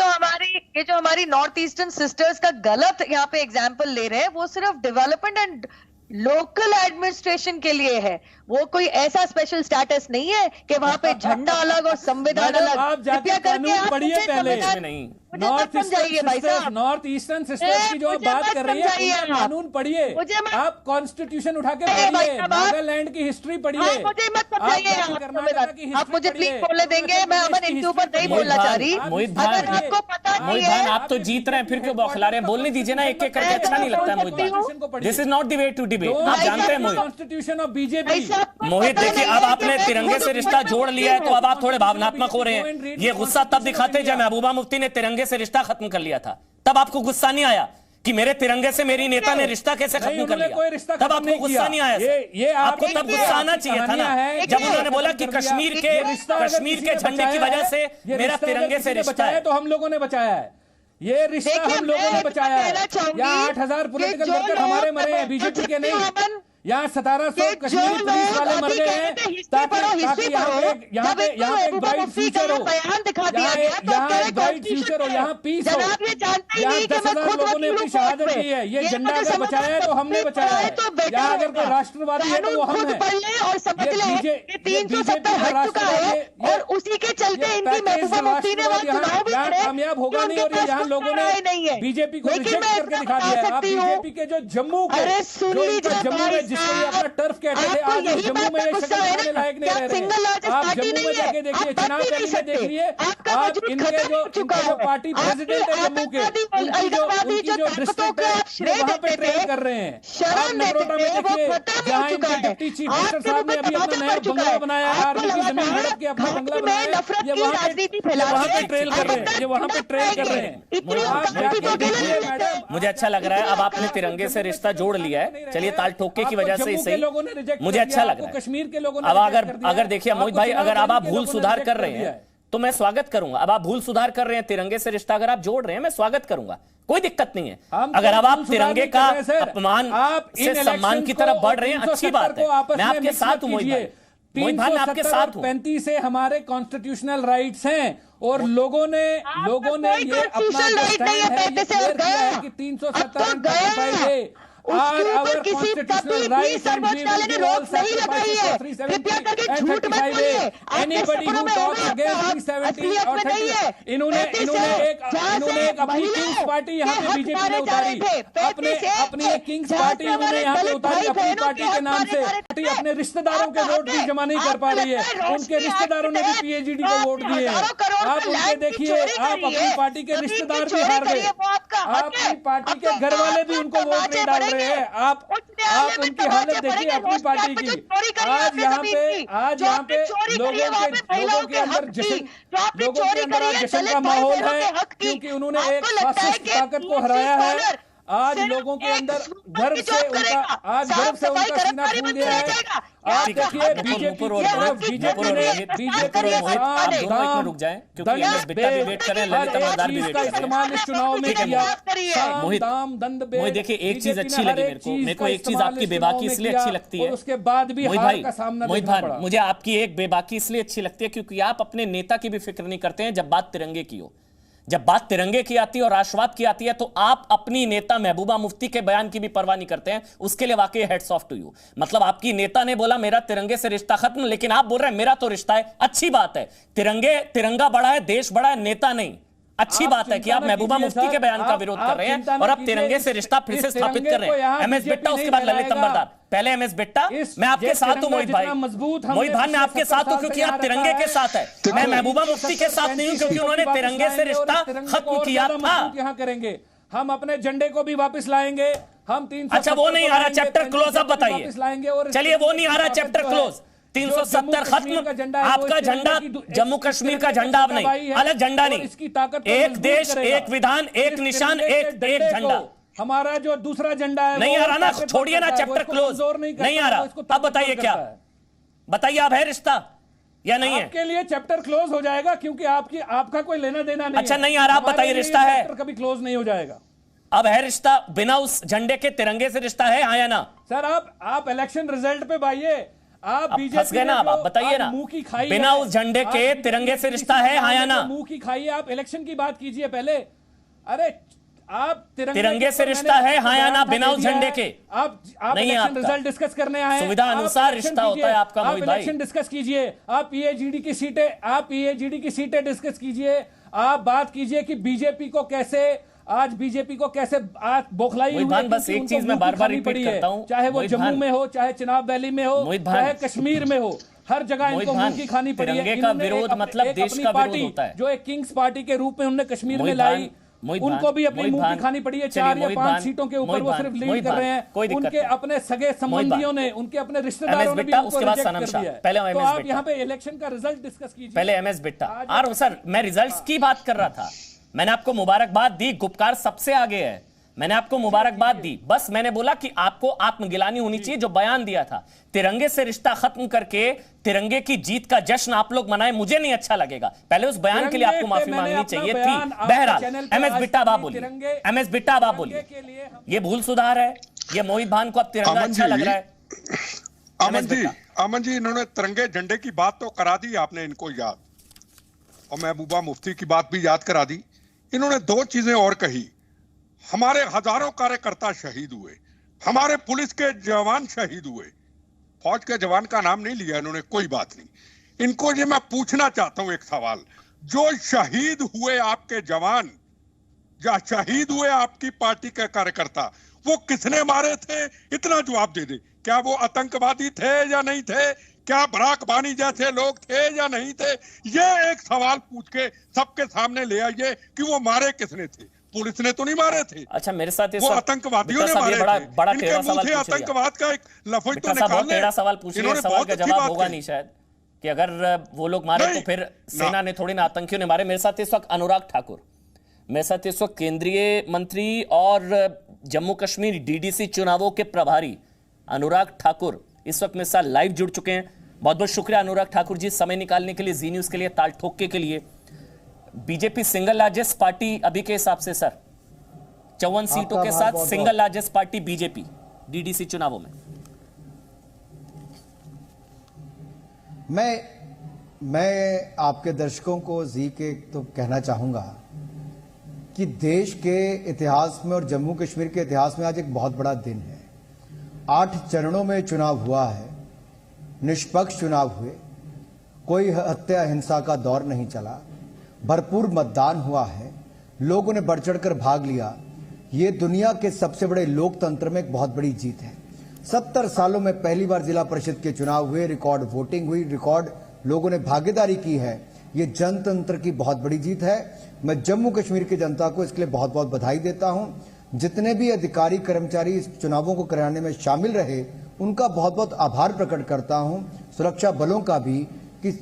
जो हमारी नॉर्थ ईस्टर्न सिस्टर्स का गलत यहाँ पे एग्जाम्पल ले रहे हैं, वो सिर्फ डेवलपमेंट एंड लोकल एडमिनिस्ट्रेशन के लिए है। वो कोई ऐसा स्पेशल स्टेटस नहीं है कि वहां पे झंडा अलग और संविधान अलग। आप जाके कानून पढ़िए पहले। नहीं, नॉर्थ ईस्टर्न सिस्टर्स की जो आप बात कर रही है, कानून पढ़िए। आप कॉन्स्टिट्यूशन उठा के पढ़िए, नागालैंड की हिस्ट्री पढ़िए। मुझे मत बताइए, आप मुझे प्लीज बोलने देंगे? मैं अमन इनके ऊपर नहीं बोलना चाह रही। मोहित भान, आपको पता नहीं है, आप तो जीत रहे हैं, फिर क्यों बौखला रहे हैं? बोलने दीजिए ना, एक एक करके, अच्छा नहीं लगता है Mohit Bhan. This is not the way to debate, आप जानते हैं Mohit. Constitution of BJP. Mohit देखिए, अब आपने तिरंगे से रिश्ता जोड़ लिया है तो अब आप थोड़े भावनात्मक हो रहे हैं। ये गुस्सा तब दिखाते जब महबूबा मुफ्ती ने तिरंगे से रिश्ता खत्म कर लिया था, तब आपको गुस्सा नहीं आया कि मेरे तिरंगे से मेरी नेता ने रिश्ता कैसे खत्म कर लिया। तब आपको गुस्सा नहीं आया। ये आपको तब गुस्सा आना चाहिए था ना, जब उन्होंने बोला कि कश्मीर के झंडे की वजह से मेरा तिरंगे से रिश्ता है। तो हम लोगों ने बचाया है, ये रिश्ता हम लोगों ने बचाया है। यहाँ 8,000 पॉलिटिकल वर्कर हमारे मरे हैं, बीजेपी के नहीं। यहाँ 1700 कश्मीरी पुलिस वाले मर गए हैं ताकि यहाँ पे एक ब्राइट फ्यूचर हो, यहाँ एक ब्राइट फ्यूचर हो, यहाँ पीस हो। यहाँ 10,000 लोगों ने अपनी शहादत दी है। ये झंडा अगर बचाया है तो हमने बचाया है। यहाँ अगर कोई राष्ट्रवादी है तो वो हम है। और उसी के चलते इनकी महबूबा मुफ्ती ने यहाँ कामयाब होगा नहीं। और यहाँ लोगों ने बीजेपी को रिजेक्ट करके दिखा दिया है। आप बीजेपी के जो जम्मू में जिसको ये अपना टर्फ कहते थे, आज जम्मू में ये शक्ल दिखाने लायक नहीं रह रहे। आप जम्मू में जाके देखिए, चुनाव रैली में देखिए, आप इनके जो पार्टी प्रेसिडेंट है जम्मू के, अलगाववादी जो ताकतों को आप श्रेय देते थे, कर रहे हैं। शर्म देते थे, वो खत्म हो चुका है। आपके ऊपर तमाचा पड़ चुका है। आपको लगातार में नफरत की राजनीति फैला रहे हैं। मुझे अच्छा लग रहा है, अब आपने तिरंगे से रिश्ता जोड़ लिया है। चलिए ताल ठोके की वजह से ही सही, मुझे अच्छा लग रहा है। कश्मीर के लोगों ने अब अगर देखिए मोहित भाई, अगर अब आप भूल सुधार कर रहे हैं तो मैं स्वागत करूंगा। अब आप भूल सुधार कर रहे हैं, तिरंगे से रिश्ता अगर आप जोड़ रहे हैं, मैं स्वागत करूंगा, कोई दिक्कत नहीं है। अगर अब आप तिरंगे का अपमान से सम्मान की तरफ बढ़ रहे हैं, अच्छी बात है, मैं आपके साथ हूं मोहित भाई। मोहित भाई मैं आपके साथ हूं। 35 से हमारे कॉन्स्टिट्यूशनल राइट्स हैं और लोगों ने ये अपना कि 370 उसके ऊपर किसी कभी भी सर्वोच्च न्यायालय ने रोक नहीं लगाई है। कृपया करके झूठ मत बोलिए। आपके सपनों में असलियत में नहीं है। इन्होंने एक अपनी किंग्स पार्टी यहाँ पे बीजेपी ने उतारी, अपनी किंग्स पार्टी उन्होंने यहाँ पे उतारी अपनी पार्टी के नाम से। अपने रिश्तेदारों के वोट भी जमा नहीं कर पा रही है, उनके रिश्तेदारों ने भी पीएचडी को वोट दिए। आप उनके देखिए, आप अपनी पार्टी के रिश्तेदार भी हार गए, आप अपनी पार्टी के घर वाले भी उनको वोट नहीं डाल रहे हैं। आप उनकी हालत देखिए अपनी पार्टी की। आज यहाँ पे लोगों के अंदर जश्न का माहौल है, क्योंकि उन्होंने एक फासिस्ट ताकत को हराया है। आज लोगों के अंदर गर्व से उनका सीना फूल गया है। आप देखिए बीजेपी का इस्तेमाल इस चुनाव में किया। देखिए एक चीज अच्छी लगी मेरे को एक चीज आपकी बेबाकी इसलिए अच्छी लगती है, उसके बाद भी हार का सामना देखना पड़ा। मुझे आपकी एक बेबाकी इसलिए अच्छी लगती है क्योंकि आप अपने नेता की भी फिक्र नहीं करते हैं जब बात तिरंगे की हो। जब बात तिरंगे की आती है और राष्ट्रवाद की आती है तो आप अपनी नेता महबूबा मुफ्ती के बयान की भी परवाह नहीं करते हैं। उसके लिए वाकई हेड्स ऑफ टू यू। मतलब आपकी नेता ने बोला मेरा तिरंगे से रिश्ता खत्म, लेकिन आप बोल रहे हैं मेरा तो रिश्ता है। अच्छी बात है, तिरंगा बड़ा है, देश बड़ा है, नेता नहीं। अच्छी बात है कि आप महबूबा मुफ्ती के बयान का विरोध कर रहे हैं और अब तिरंगे से रिश्ता फिर से स्थापित कर रहे हैं। एमएस बिट्टा, उसके बाद ललित अंबरदार, पहले एमएस बिट्टा। मैं आपके साथ हूं मोहित भाई, मैं आपके साथ हूं क्योंकि आप तिरंगे के साथ है। मैं महबूबा मुफ्ती के साथ नहीं हूं क्योंकि उन्होंने तिरंगे से रिश्ता खत्म किया था। यहाँ करेंगे, हम अपने झंडे को भी वापस लाएंगे। हम 370 अच्छा वो नहीं आ रहा चैप्टर क्लोज, अब बताइए। चलिए वो नहीं आ रहा चैप्टर क्लोज, 370 खत्म। आपका झंडा जम्मू कश्मीर का झंडा अब नहीं, अलग झंडा नहीं, एक देश एक विधान एक निशान एक झंडा। हमारा जो दूसरा झंडा है नहीं आ रहा ना, छोड़िए ना चैप्टर क्लोज, नहीं आ रहा। अब बताइए क्या, बताइए आप है रिश्ता या नहीं है? आपके लिए चैप्टर क्लोज हो जाएगा क्योंकि आपका कोई लेना देना नहीं। अच्छा नहीं आ रहा, आप बताइए रिश्ता है? कभी क्लोज नहीं हो जाएगा। अब है रिश्ता, बिना उस झंडे के तिरंगे से रिश्ता है, हाँ या ना? सर आप इलेक्शन रिजल्ट पे भाइए, आप फंस गए ना, आप बताइए ना। मुंह की खाई, बिना उस झंडे के तिरंगे से रिश्ता है, हाँ या ना? मुंह की खाई, आप इलेक्शन की बात कीजिए पहले। अरे आप तिरंगे से रिश्ता है, हाँ या ना? बिना उस झंडे के आप इलेक्शन रिजल्ट डिस्कस करने आए हैं। सुविधा अनुसार रिश्ता होता है आपका मोहित भाई। इलेक्शन डिस्कस कीजिए, आप पीएचडी की सीटें डिस्कस कीजिए। आप बात कीजिए कि बीजेपी को कैसे आज बौखलाई हुई है। बस एक चीज मैं बार-बार रिपीट करता हूं, चाहे वो जम्मू में हो, चाहे चिनाब वैली में हो, चाहे कश्मीर में हो, हर जगह इनको मुंह की खानी पड़ी है। तिरंगे का विरोध मतलब देश का विरोध होता है। जो एक किंग्स पार्टी के रूप में उन्होंने कश्मीर में लाई, उनको भी अपनी मुंह की खानी पड़ी है। 4 या 5 सीटों के ऊपर वो सिर्फ लीड कर रहे हैं। उनके अपने सगे संबंधियों ने, उनके अपने रिश्तेदारों ने भी उनको रिजेक्ट कर दिया है। पहले तो आप यहाँ पे इलेक्शन का रिजल्ट डिस्कस कीजिए। पहले एमएस बिट्टा। और सर मैं रिजल्ट्स की बात कर रहा था, मैंने आपको मुबारकबाद दी, गुपकार सबसे आगे है, मैंने आपको मुबारकबाद दी। बस मैंने बोला कि आपको आत्मगिलानी होनी चाहिए। जो बयान दिया था तिरंगे से रिश्ता खत्म करके तिरंगे की जीत का जश्न आप लोग मनाएं, मुझे नहीं अच्छा लगेगा। पहले उस बयान के लिए आपको माफी मांगनी चाहिए थी। बहरहाल एमएस बिट्टा आप बोलिए, एमएस बिट्टा आप बोलिए, ये भूल सुधार है, ये मोहित भान को अब तिरंगा अच्छा लग रहा है। अमन जी इन्होंने तिरंगे झंडे की बात तो करा दी आपने इनको याद, और महबूबा मुफ्ती की बात भी याद करा दी। इन्होंने 2 चीजें और कही, हमारे हजारों कार्यकर्ता शहीद हुए, हमारे पुलिस के जवान शहीद हुए, फौज के जवान का नाम नहीं लिया इन्होंने, कोई बात नहीं। इनको ये मैं पूछना चाहता हूं एक सवाल, जो शहीद हुए आपके जवान या शहीद हुए आपकी पार्टी के कार्यकर्ता, वो किसने मारे थे? इतना जवाब दे दे। क्या वो आतंकवादी थे या नहीं थे? क्या बराक बानी जैसे लोग थे या नहीं थे? ये एक सवाल पूछ के सबके सामने ले आइए कि वो मारे किसने थे। पुलिस ने तो नहीं मारे थे। अच्छा, मेरे साथ वो आतंकवादियों ने मारे थे। बड़ा इनके टेढ़ा मुंह सवाल से पूछ लिया। आतंकवाद का एक लफ्ज तो बहुत निकाल टेढ़ा सवाल पूछ लिया, सवाल का जवाब होगा नहीं शायद कि अगर वो लोग मारे तो फिर सेना ने थोड़ी ना आतंकियों ने मारे। मेरे साथ इस वक्त अनुराग ठाकुर, मेरे साथ इस वक्त केंद्रीय मंत्री और जम्मू कश्मीर डीडीसी चुनावों के प्रभारी अनुराग ठाकुर इस वक्त मेरे साथ लाइव जुड़ चुके हैं। बहुत बहुत शुक्रिया अनुराग ठाकुर जी, समय निकालने के लिए, जी न्यूज के लिए, ताल ठोके के लिए। बीजेपी सिंगल लार्जेस्ट पार्टी अभी के हिसाब से सर 54 सीटों के साथ single largest party BJP DDC चुनावों में। मैं आपके दर्शकों को जी के तो कहना चाहूंगा कि देश के इतिहास में और जम्मू कश्मीर के इतिहास में आज एक बहुत बड़ा दिन है। 8 चरणों में चुनाव हुआ है, निष्पक्ष चुनाव हुए, कोई हत्या हिंसा का दौर नहीं चला, भरपूर मतदान हुआ है, लोगों ने बढ़ चढ़कर भाग लिया। ये दुनिया के सबसे बड़े लोकतंत्र में एक बहुत बड़ी जीत है। 70 सालों में पहली बार जिला परिषद के चुनाव हुए, रिकॉर्ड वोटिंग हुई, रिकॉर्ड लोगों ने भागीदारी की है। ये जनतंत्र की बहुत बड़ी जीत है। मैं जम्मू कश्मीर की जनता को इसके लिए बहुत बहुत बधाई देता हूं। जितने भी अधिकारी कर्मचारी इस चुनावों को कराने में शामिल रहे, उनका बहुत बहुत आभार प्रकट करता हूं। सुरक्षा बलों का भी कि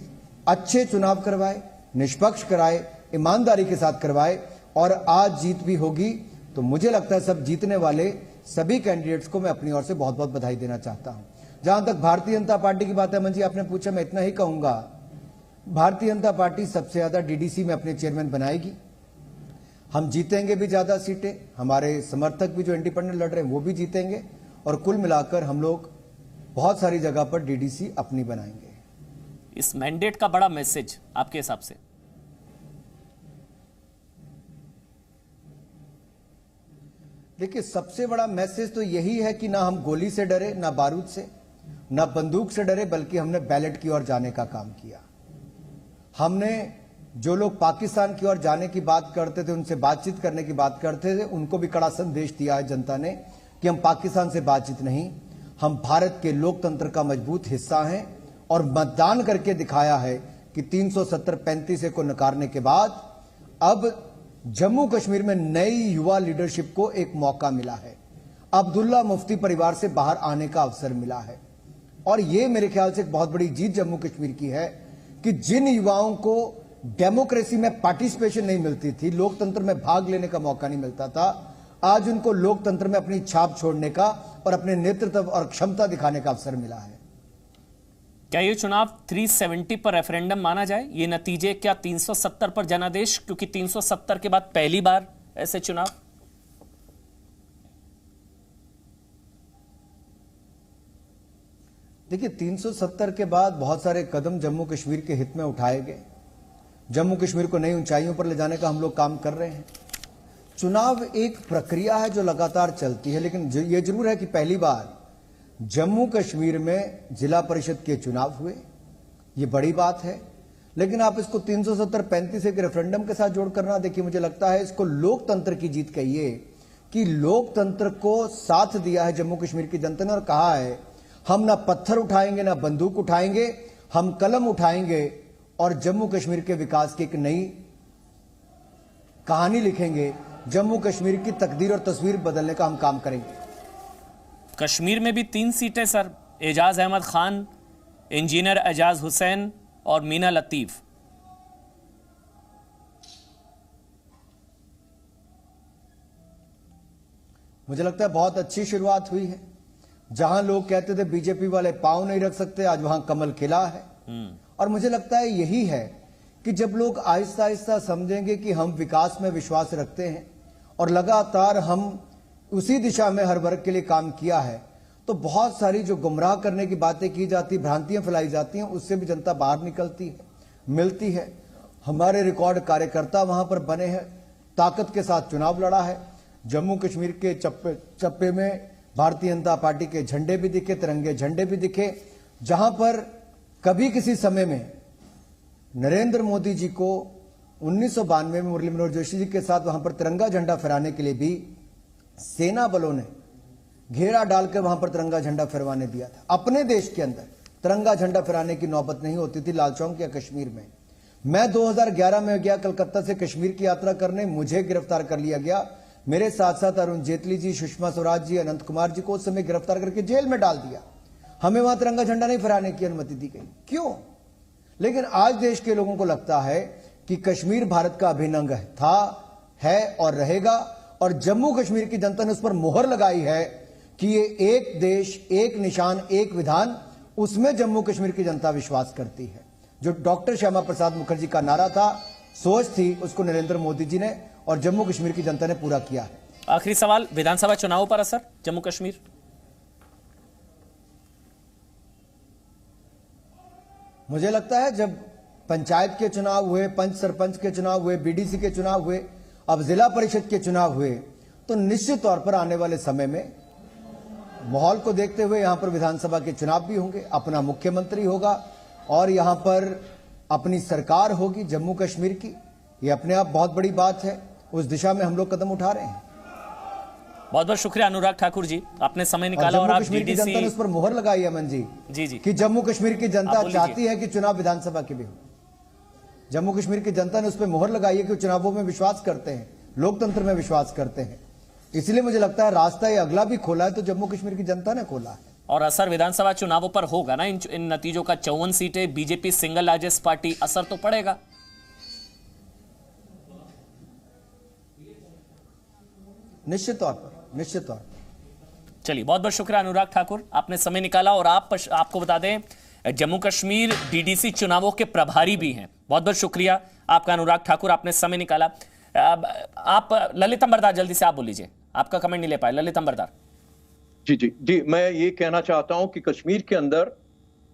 अच्छे चुनाव करवाए, निष्पक्ष कराए, ईमानदारी के साथ करवाए और आज जीत भी होगी। तो मुझे लगता है सब जीतने वाले सभी कैंडिडेट्स को मैं अपनी ओर से बहुत बहुत बधाई देना चाहता हूं। जहां तक भारतीय जनता पार्टी की बात है, मंजी आपने पूछा, मैं इतना ही कहूंगा, भारतीय जनता पार्टी सबसे ज्यादा डीडीसी में अपने चेयरमैन बनाएगी। हम जीतेंगे भी ज्यादा सीटें, हमारे समर्थक भी जो इंडिपेंडेंट लड़ रहे हैं वो भी जीतेंगे और कुल मिलाकर हम लोग बहुत सारी जगह पर डीडीसी अपनी बनाएंगे। इस मैंडेट का बड़ा मैसेज आपके हिसाब से? देखिए, सबसे बड़ा मैसेज तो यही है कि ना हम गोली से डरे, ना बारूद से, ना बंदूक से डरे, बल्कि हमने बैलेट की ओर जाने का काम किया। हमने जो लोग पाकिस्तान की ओर जाने की बात करते थे, उनसे बातचीत करने की बात करते थे, उनको भी कड़ा संदेश दिया है जनता ने कि हम पाकिस्तान से बातचीत नहीं, हम भारत के लोकतंत्र का मजबूत हिस्सा हैं और मतदान करके दिखाया है कि 370-35 को नकारने के बाद अब जम्मू कश्मीर में नई युवा लीडरशिप को एक मौका मिला है। अब्दुल्ला मुफ्ती परिवार से बाहर आने का अवसर मिला है और यह मेरे ख्याल से एक बहुत बड़ी जीत जम्मू कश्मीर की है कि जिन युवाओं को डेमोक्रेसी में पार्टिसिपेशन नहीं मिलती थी, लोकतंत्र में भाग लेने का मौका नहीं मिलता था, आज उनको लोकतंत्र में अपनी छाप छोड़ने का और अपने नेतृत्व और क्षमता दिखाने का अवसर मिला है। क्या ये चुनाव 370 पर रेफरेंडम माना जाए? ये नतीजे क्या 370 पर जनादेश, क्योंकि 370 के बाद पहली बार ऐसे चुनाव? देखिए, 370 के बाद बहुत सारे कदम जम्मू कश्मीर के हित में उठाए गए। जम्मू कश्मीर को नई ऊंचाइयों पर ले जाने का हम लोग काम कर रहे हैं। चुनाव एक प्रक्रिया है जो लगातार चलती है, लेकिन यह जरूर है कि पहली बार जम्मू कश्मीर में जिला परिषद के चुनाव हुए, ये बड़ी बात है। लेकिन आप इसको 370-35 के रेफरेंडम के साथ जोड़ करना, देखिए मुझे लगता है इसको लोकतंत्र की जीत कहिए कि लोकतंत्र को साथ दिया है जम्मू कश्मीर की जनता ने और कहा है हम ना पत्थर उठाएंगे ना बंदूक उठाएंगे, हम कलम उठाएंगे और जम्मू कश्मीर के विकास की एक नई कहानी लिखेंगे। जम्मू कश्मीर की तकदीर और तस्वीर बदलने का हम काम करेंगे। कश्मीर में भी 3 सीटें सर, एजाज अहमद खान, इंजीनियर एजाज हुसैन और मीना लतीफ। मुझे लगता है बहुत अच्छी शुरुआत हुई है। जहां लोग कहते थे बीजेपी वाले पांव नहीं रख सकते, आज वहां कमल खिला है। और मुझे लगता है यही है कि जब लोग आहिस्ता आहिस्ता समझेंगे कि हम विकास में विश्वास रखते हैं और लगातार हम उसी दिशा में हर वर्ग के लिए काम किया है, तो बहुत सारी जो गुमराह करने की बातें की जाती, भ्रांतियां फैलाई जाती हैं, उससे भी जनता बाहर निकलती है, मिलती है। हमारे रिकॉर्ड कार्यकर्ता वहां पर बने हैं, ताकत के साथ चुनाव लड़ा है। जम्मू कश्मीर के चप्पे चप्पे में भारतीय जनता पार्टी के झंडे भी दिखे, तिरंगे झंडे भी दिखे। जहां पर कभी किसी समय में नरेंद्र मोदी जी को 1992 में मुरली मनोहर जोशी जी के साथ वहां पर तिरंगा झंडा फहराने के लिए भी सेना बलों ने घेरा डालकर वहां पर तिरंगा झंडा फहराने दिया था। अपने देश के अंदर तिरंगा झंडा फहराने की नौबत नहीं होती थी लाल चौक या कश्मीर में। मैं 2011 में गया कलकत्ता से कश्मीर की यात्रा करने, मुझे गिरफ्तार कर लिया गया। मेरे साथ साथ अरुण जेटली जी, सुषमा स्वराज जी, अनंत कुमार जी को उस समय गिरफ्तार करके जेल में डाल दिया। हमें वहां तिरंगा झंडा नहीं फहराने की अनुमति दी गई। क्यों? लेकिन आज देश के लोगों को लगता है कि कश्मीर भारत का अभिन्न अंग है और रहेगा, और जम्मू कश्मीर की जनता ने उस पर मोहर लगाई है कि ये एक देश, एक निशान, एक विधान, उसमें जम्मू कश्मीर की जनता विश्वास करती है। जो डॉक्टर श्यामा प्रसाद मुखर्जी का नारा था, सोच थी, उसको नरेंद्र मोदी जी ने और जम्मू कश्मीर की जनता ने पूरा किया है। आखिरी सवाल, विधानसभा चुनावों पर असर जम्मू कश्मीर? मुझे लगता है जब पंचायत के चुनाव हुए, पंच सरपंच के चुनाव हुए, बीडीसी के चुनाव हुए, अब जिला परिषद के चुनाव हुए, तो निश्चित तौर पर आने वाले समय में माहौल को देखते हुए यहां पर विधानसभा के चुनाव भी होंगे, अपना मुख्यमंत्री होगा और यहां पर अपनी सरकार होगी जम्मू कश्मीर की। ये अपने आप बहुत बड़ी बात है, उस दिशा में हम लोग कदम उठा रहे हैं। बहुत बहुत शुक्रिया अनुराग ठाकुर जी, आपने समय निकाला और आप कश्मीर की जनता ने उस पर मोहर लगाई है अमन जी, जी कि जम्मू कश्मीर की जनता चाहती है कि चुनाव विधानसभा के भी हो। जम्मू कश्मीर की जनता ने उस पर मोहर लगाई है कि चुनावों में विश्वास करते हैं, लोकतंत्र में विश्वास करते हैं। इसलिए मुझे लगता है रास्ता ये अगला भी खोला है तो जम्मू कश्मीर की जनता ने खोला है। और असर विधानसभा चुनावों पर होगा ना इन नतीजों का। 54 सीटें, बीजेपी सिंगल लार्जेस्ट पार्टी, असर तो पड़ेगा। निश्चित तौर पर, निश्चित तौर पर। चलिए, बहुत बहुत शुक्रिया अनुराग ठाकुर, आपने समय निकाला। और आपको बता दें, जम्मू कश्मीर डीडीसी चुनावों के प्रभारी भी हैं। बहुत बहुत शुक्रिया आपका अनुराग ठाकुर, आपने समय निकाला। आप ललित अंबरदार, जल्दी से आप बोल लीजिए, आपका कमेंट नहीं ले पाए। ललित अंबरदार। जी, मैं ये कहना चाहता हूं कि कश्मीर के अंदर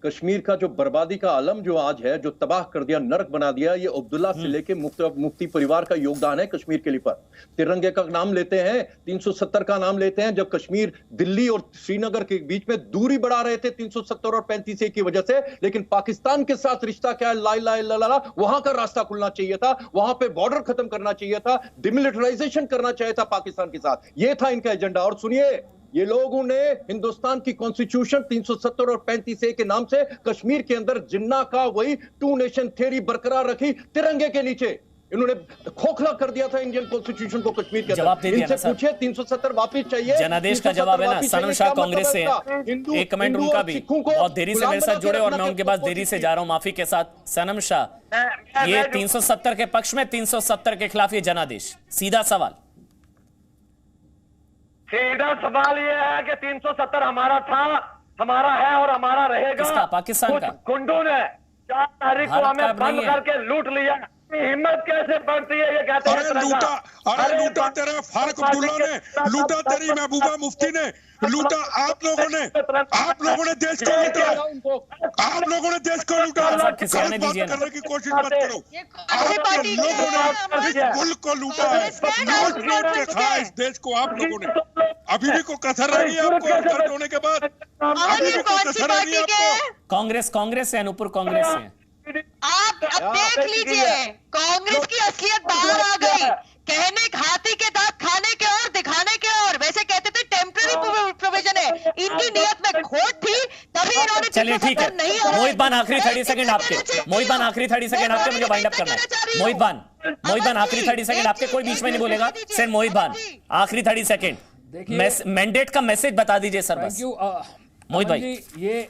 कश्मीर का जो बर्बादी का आलम जो आज है, जो तबाह कर दिया, नरक बना दिया, ये अब्दुल्ला से लेके मुफ्ती परिवार का योगदान है कश्मीर के लिए। पर तिरंगे का नाम लेते हैं, 370 का नाम लेते हैं, जब कश्मीर दिल्ली और श्रीनगर के बीच में दूरी बढ़ा रहे थे 370 और 35A की वजह से। लेकिन पाकिस्तान के साथ रिश्ता क्या है, ला इलाहा इल्लल्लाह, वहां का रास्ता खुलना चाहिए था, वहां पे बॉर्डर खत्म करना चाहिए था, डिमिलिटराइजेशन करना चाहिए था पाकिस्तान के साथ। ये था इनका एजेंडा। और सुनिए, ये लोगों ने हिंदुस्तान की कॉन्स्टिट्यूशन 370 और 35A के नाम से कश्मीर के अंदर जिन्ना का वही 2 नेशन थ्योरी बरकरार रखी तिरंगे के नीचे। इन्होंने खोखला कर दिया था इंडियन कॉन्स्टिट्यूशन को कश्मीर के अंदर। इनसे पूछे 370 वापस चाहिए। जनादेश का जवाब है ना। सनम शाह कांग्रेस से, एक कमेंट उनका भी, बहुत देरी से मेरे साथ जुड़े और मैं उनके पास देरी से जा रहा हूं, माफी के साथ। सनम शाह, ये 370 के पक्ष में, 370 के खिलाफ ये जनादेश, सीधा सवाल। सीधा सवाल यह है कि 370 हमारा था, हमारा है और हमारा रहेगा। किसका? पाकिस्तान का? गुंडों ने 4 तारीख को हमें बंद करके लूट लिया। हिम्मत कैसे बढ़ती है ये कहते हैं। अरे लूटा तेरे फारूक अब्दुल्ला ने, लूटा तेरी महबूबा मुफ्ती ने, लूटा आप लोगों ने देश को लूटा, आप लोगों ने देश को लूटा। करने की कोशिश मत करो। आप लोगों ने इस मुल्क को लूटा है, लूट के खाया इस देश को आप लोगों ने। अभी भी कोई कसर रही है आपको दर्द होने के बाद? अभी भी कोई कसर रही है आपको? कांग्रेस है, अनूपुर कांग्रेस है। आप अब देख लीजिए, कांग्रेस की असलियत बाहर आ गई। कहने हाथी के दांत खाने के और दिखाने के और। वैसे कहते थे टेम्पररी प्रोविजन है, इनकी नियत में खोट थी, तभी इन्होंने। चलिए ठीक है, मोहित बान आखिरी 30 सेकंड आपके, मोहित बान आखिरी 30 सेकंड आपके, मुझे वाइंड अप करना है। मोहित बान आखिरी 30 सेकंड आपके, कोई बीच में नहीं बोलेगा। सिर्फ मोहित बान आखिरी 30 सेकंड, मैंडेट का मैसेज बता दीजिए सर बस। मोहित भाई, ये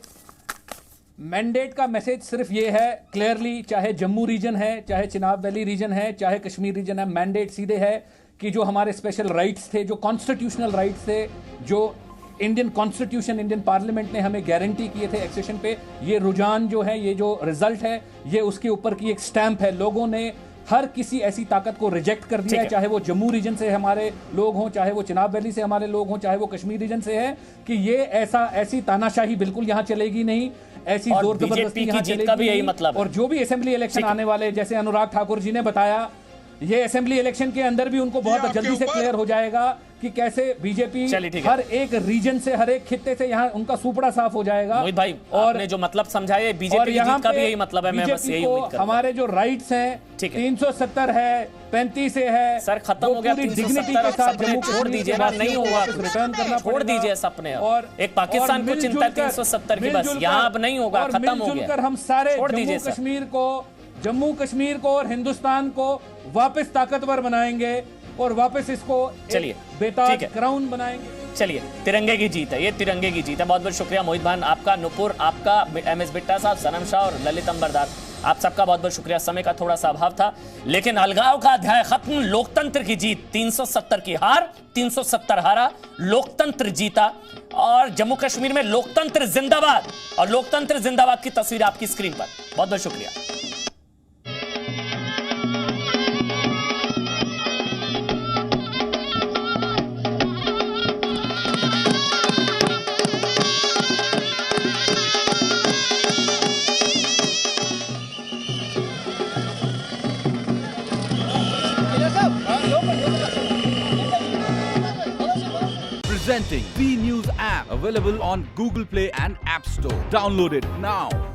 मैंडेट का मैसेज सिर्फ ये है क्लियरली, चाहे जम्मू रीजन है, चाहे चिनाब वैली रीजन है, चाहे कश्मीर रीजन है, मैंडेट सीधे है कि जो हमारे स्पेशल राइट्स थे, जो कॉन्स्टिट्यूशनल राइट्स थे, जो इंडियन कॉन्स्टिट्यूशन, इंडियन पार्लियामेंट ने हमें गारंटी किए थे एक्सेशन पे, ये रुझान जो है, ये जो रिजल्ट है, ये उसके ऊपर की एक स्टैंप है। लोगों ने हर किसी ऐसी ताकत को रिजेक्ट कर दिया है, चाहे वो जम्मू रीजन से हमारे लोग हों, चाहे वो चिनाब वैली से हमारे लोग हों, चाहे वो कश्मीर रीजन से है, कि ये ऐसी तानाशाही बिल्कुल यहां चलेगी नहीं, ऐसी जोर जबरदस्ती यहां चलेगी भी यही मतलब। और जो भी असेंबली इलेक्शन आने वाले, जैसे अनुराग ठाकुर जी ने बताया, ये असेंबली इलेक्शन के अंदर भी उनको बहुत जल्दी से क्लियर हो जाएगा कि कैसे बीजेपी हर एक रीजन से, हर एक खित्ते से यहाँ उनका सुपड़ा साफ हो जाएगा। मोहित भाई, और आपने जो मतलब समझाया, बीजेपी की जीत का भी यही मतलब है। मैं बस यही उम्मीद करता हूं। हमारे जो राइट्स हैं, 370 है, 35 है, सर खत्म हो गया। डिग्निटी के साथ जम्मू छोड़ दीजिए ना, नहीं होगा, रिटर्न करना, छोड़ दीजिए सपने। और एक पाकिस्तान को चिंता 370 की, बस यहाँ अब नहीं होगा, खत्म हो गया। हम सारे जम्मू कश्मीर को जम्मू कश्मीर को और हिंदुस्तान को वापस ताकतवर बनाएंगे और वापस इसको चलिए, बेताज ठीक है। क्राउन बनाएंगे। चलिए, तिरंगे की जीत है, ये तिरंगे की जीत है। बहुत बहुत शुक्रिया मोहित भान आपका, नुपुर आपका, MS बिट्टा साहब, सनम शाह और ललित अंबरदार, आप सबका बहुत बहुत शुक्रिया। समय का थोड़ा सा अभाव था, लेकिन अलगाव का अध्याय खत्म, लोकतंत्र की जीत, 370 की हार, 370 हारा, लोकतंत्र जीता और जम्मू कश्मीर में लोकतंत्र जिंदाबाद, और लोकतंत्र जिंदाबाद की तस्वीर आपकी स्क्रीन पर। बहुत बहुत शुक्रिया। Presenting B News app, available on Google Play and App Store. Download it now.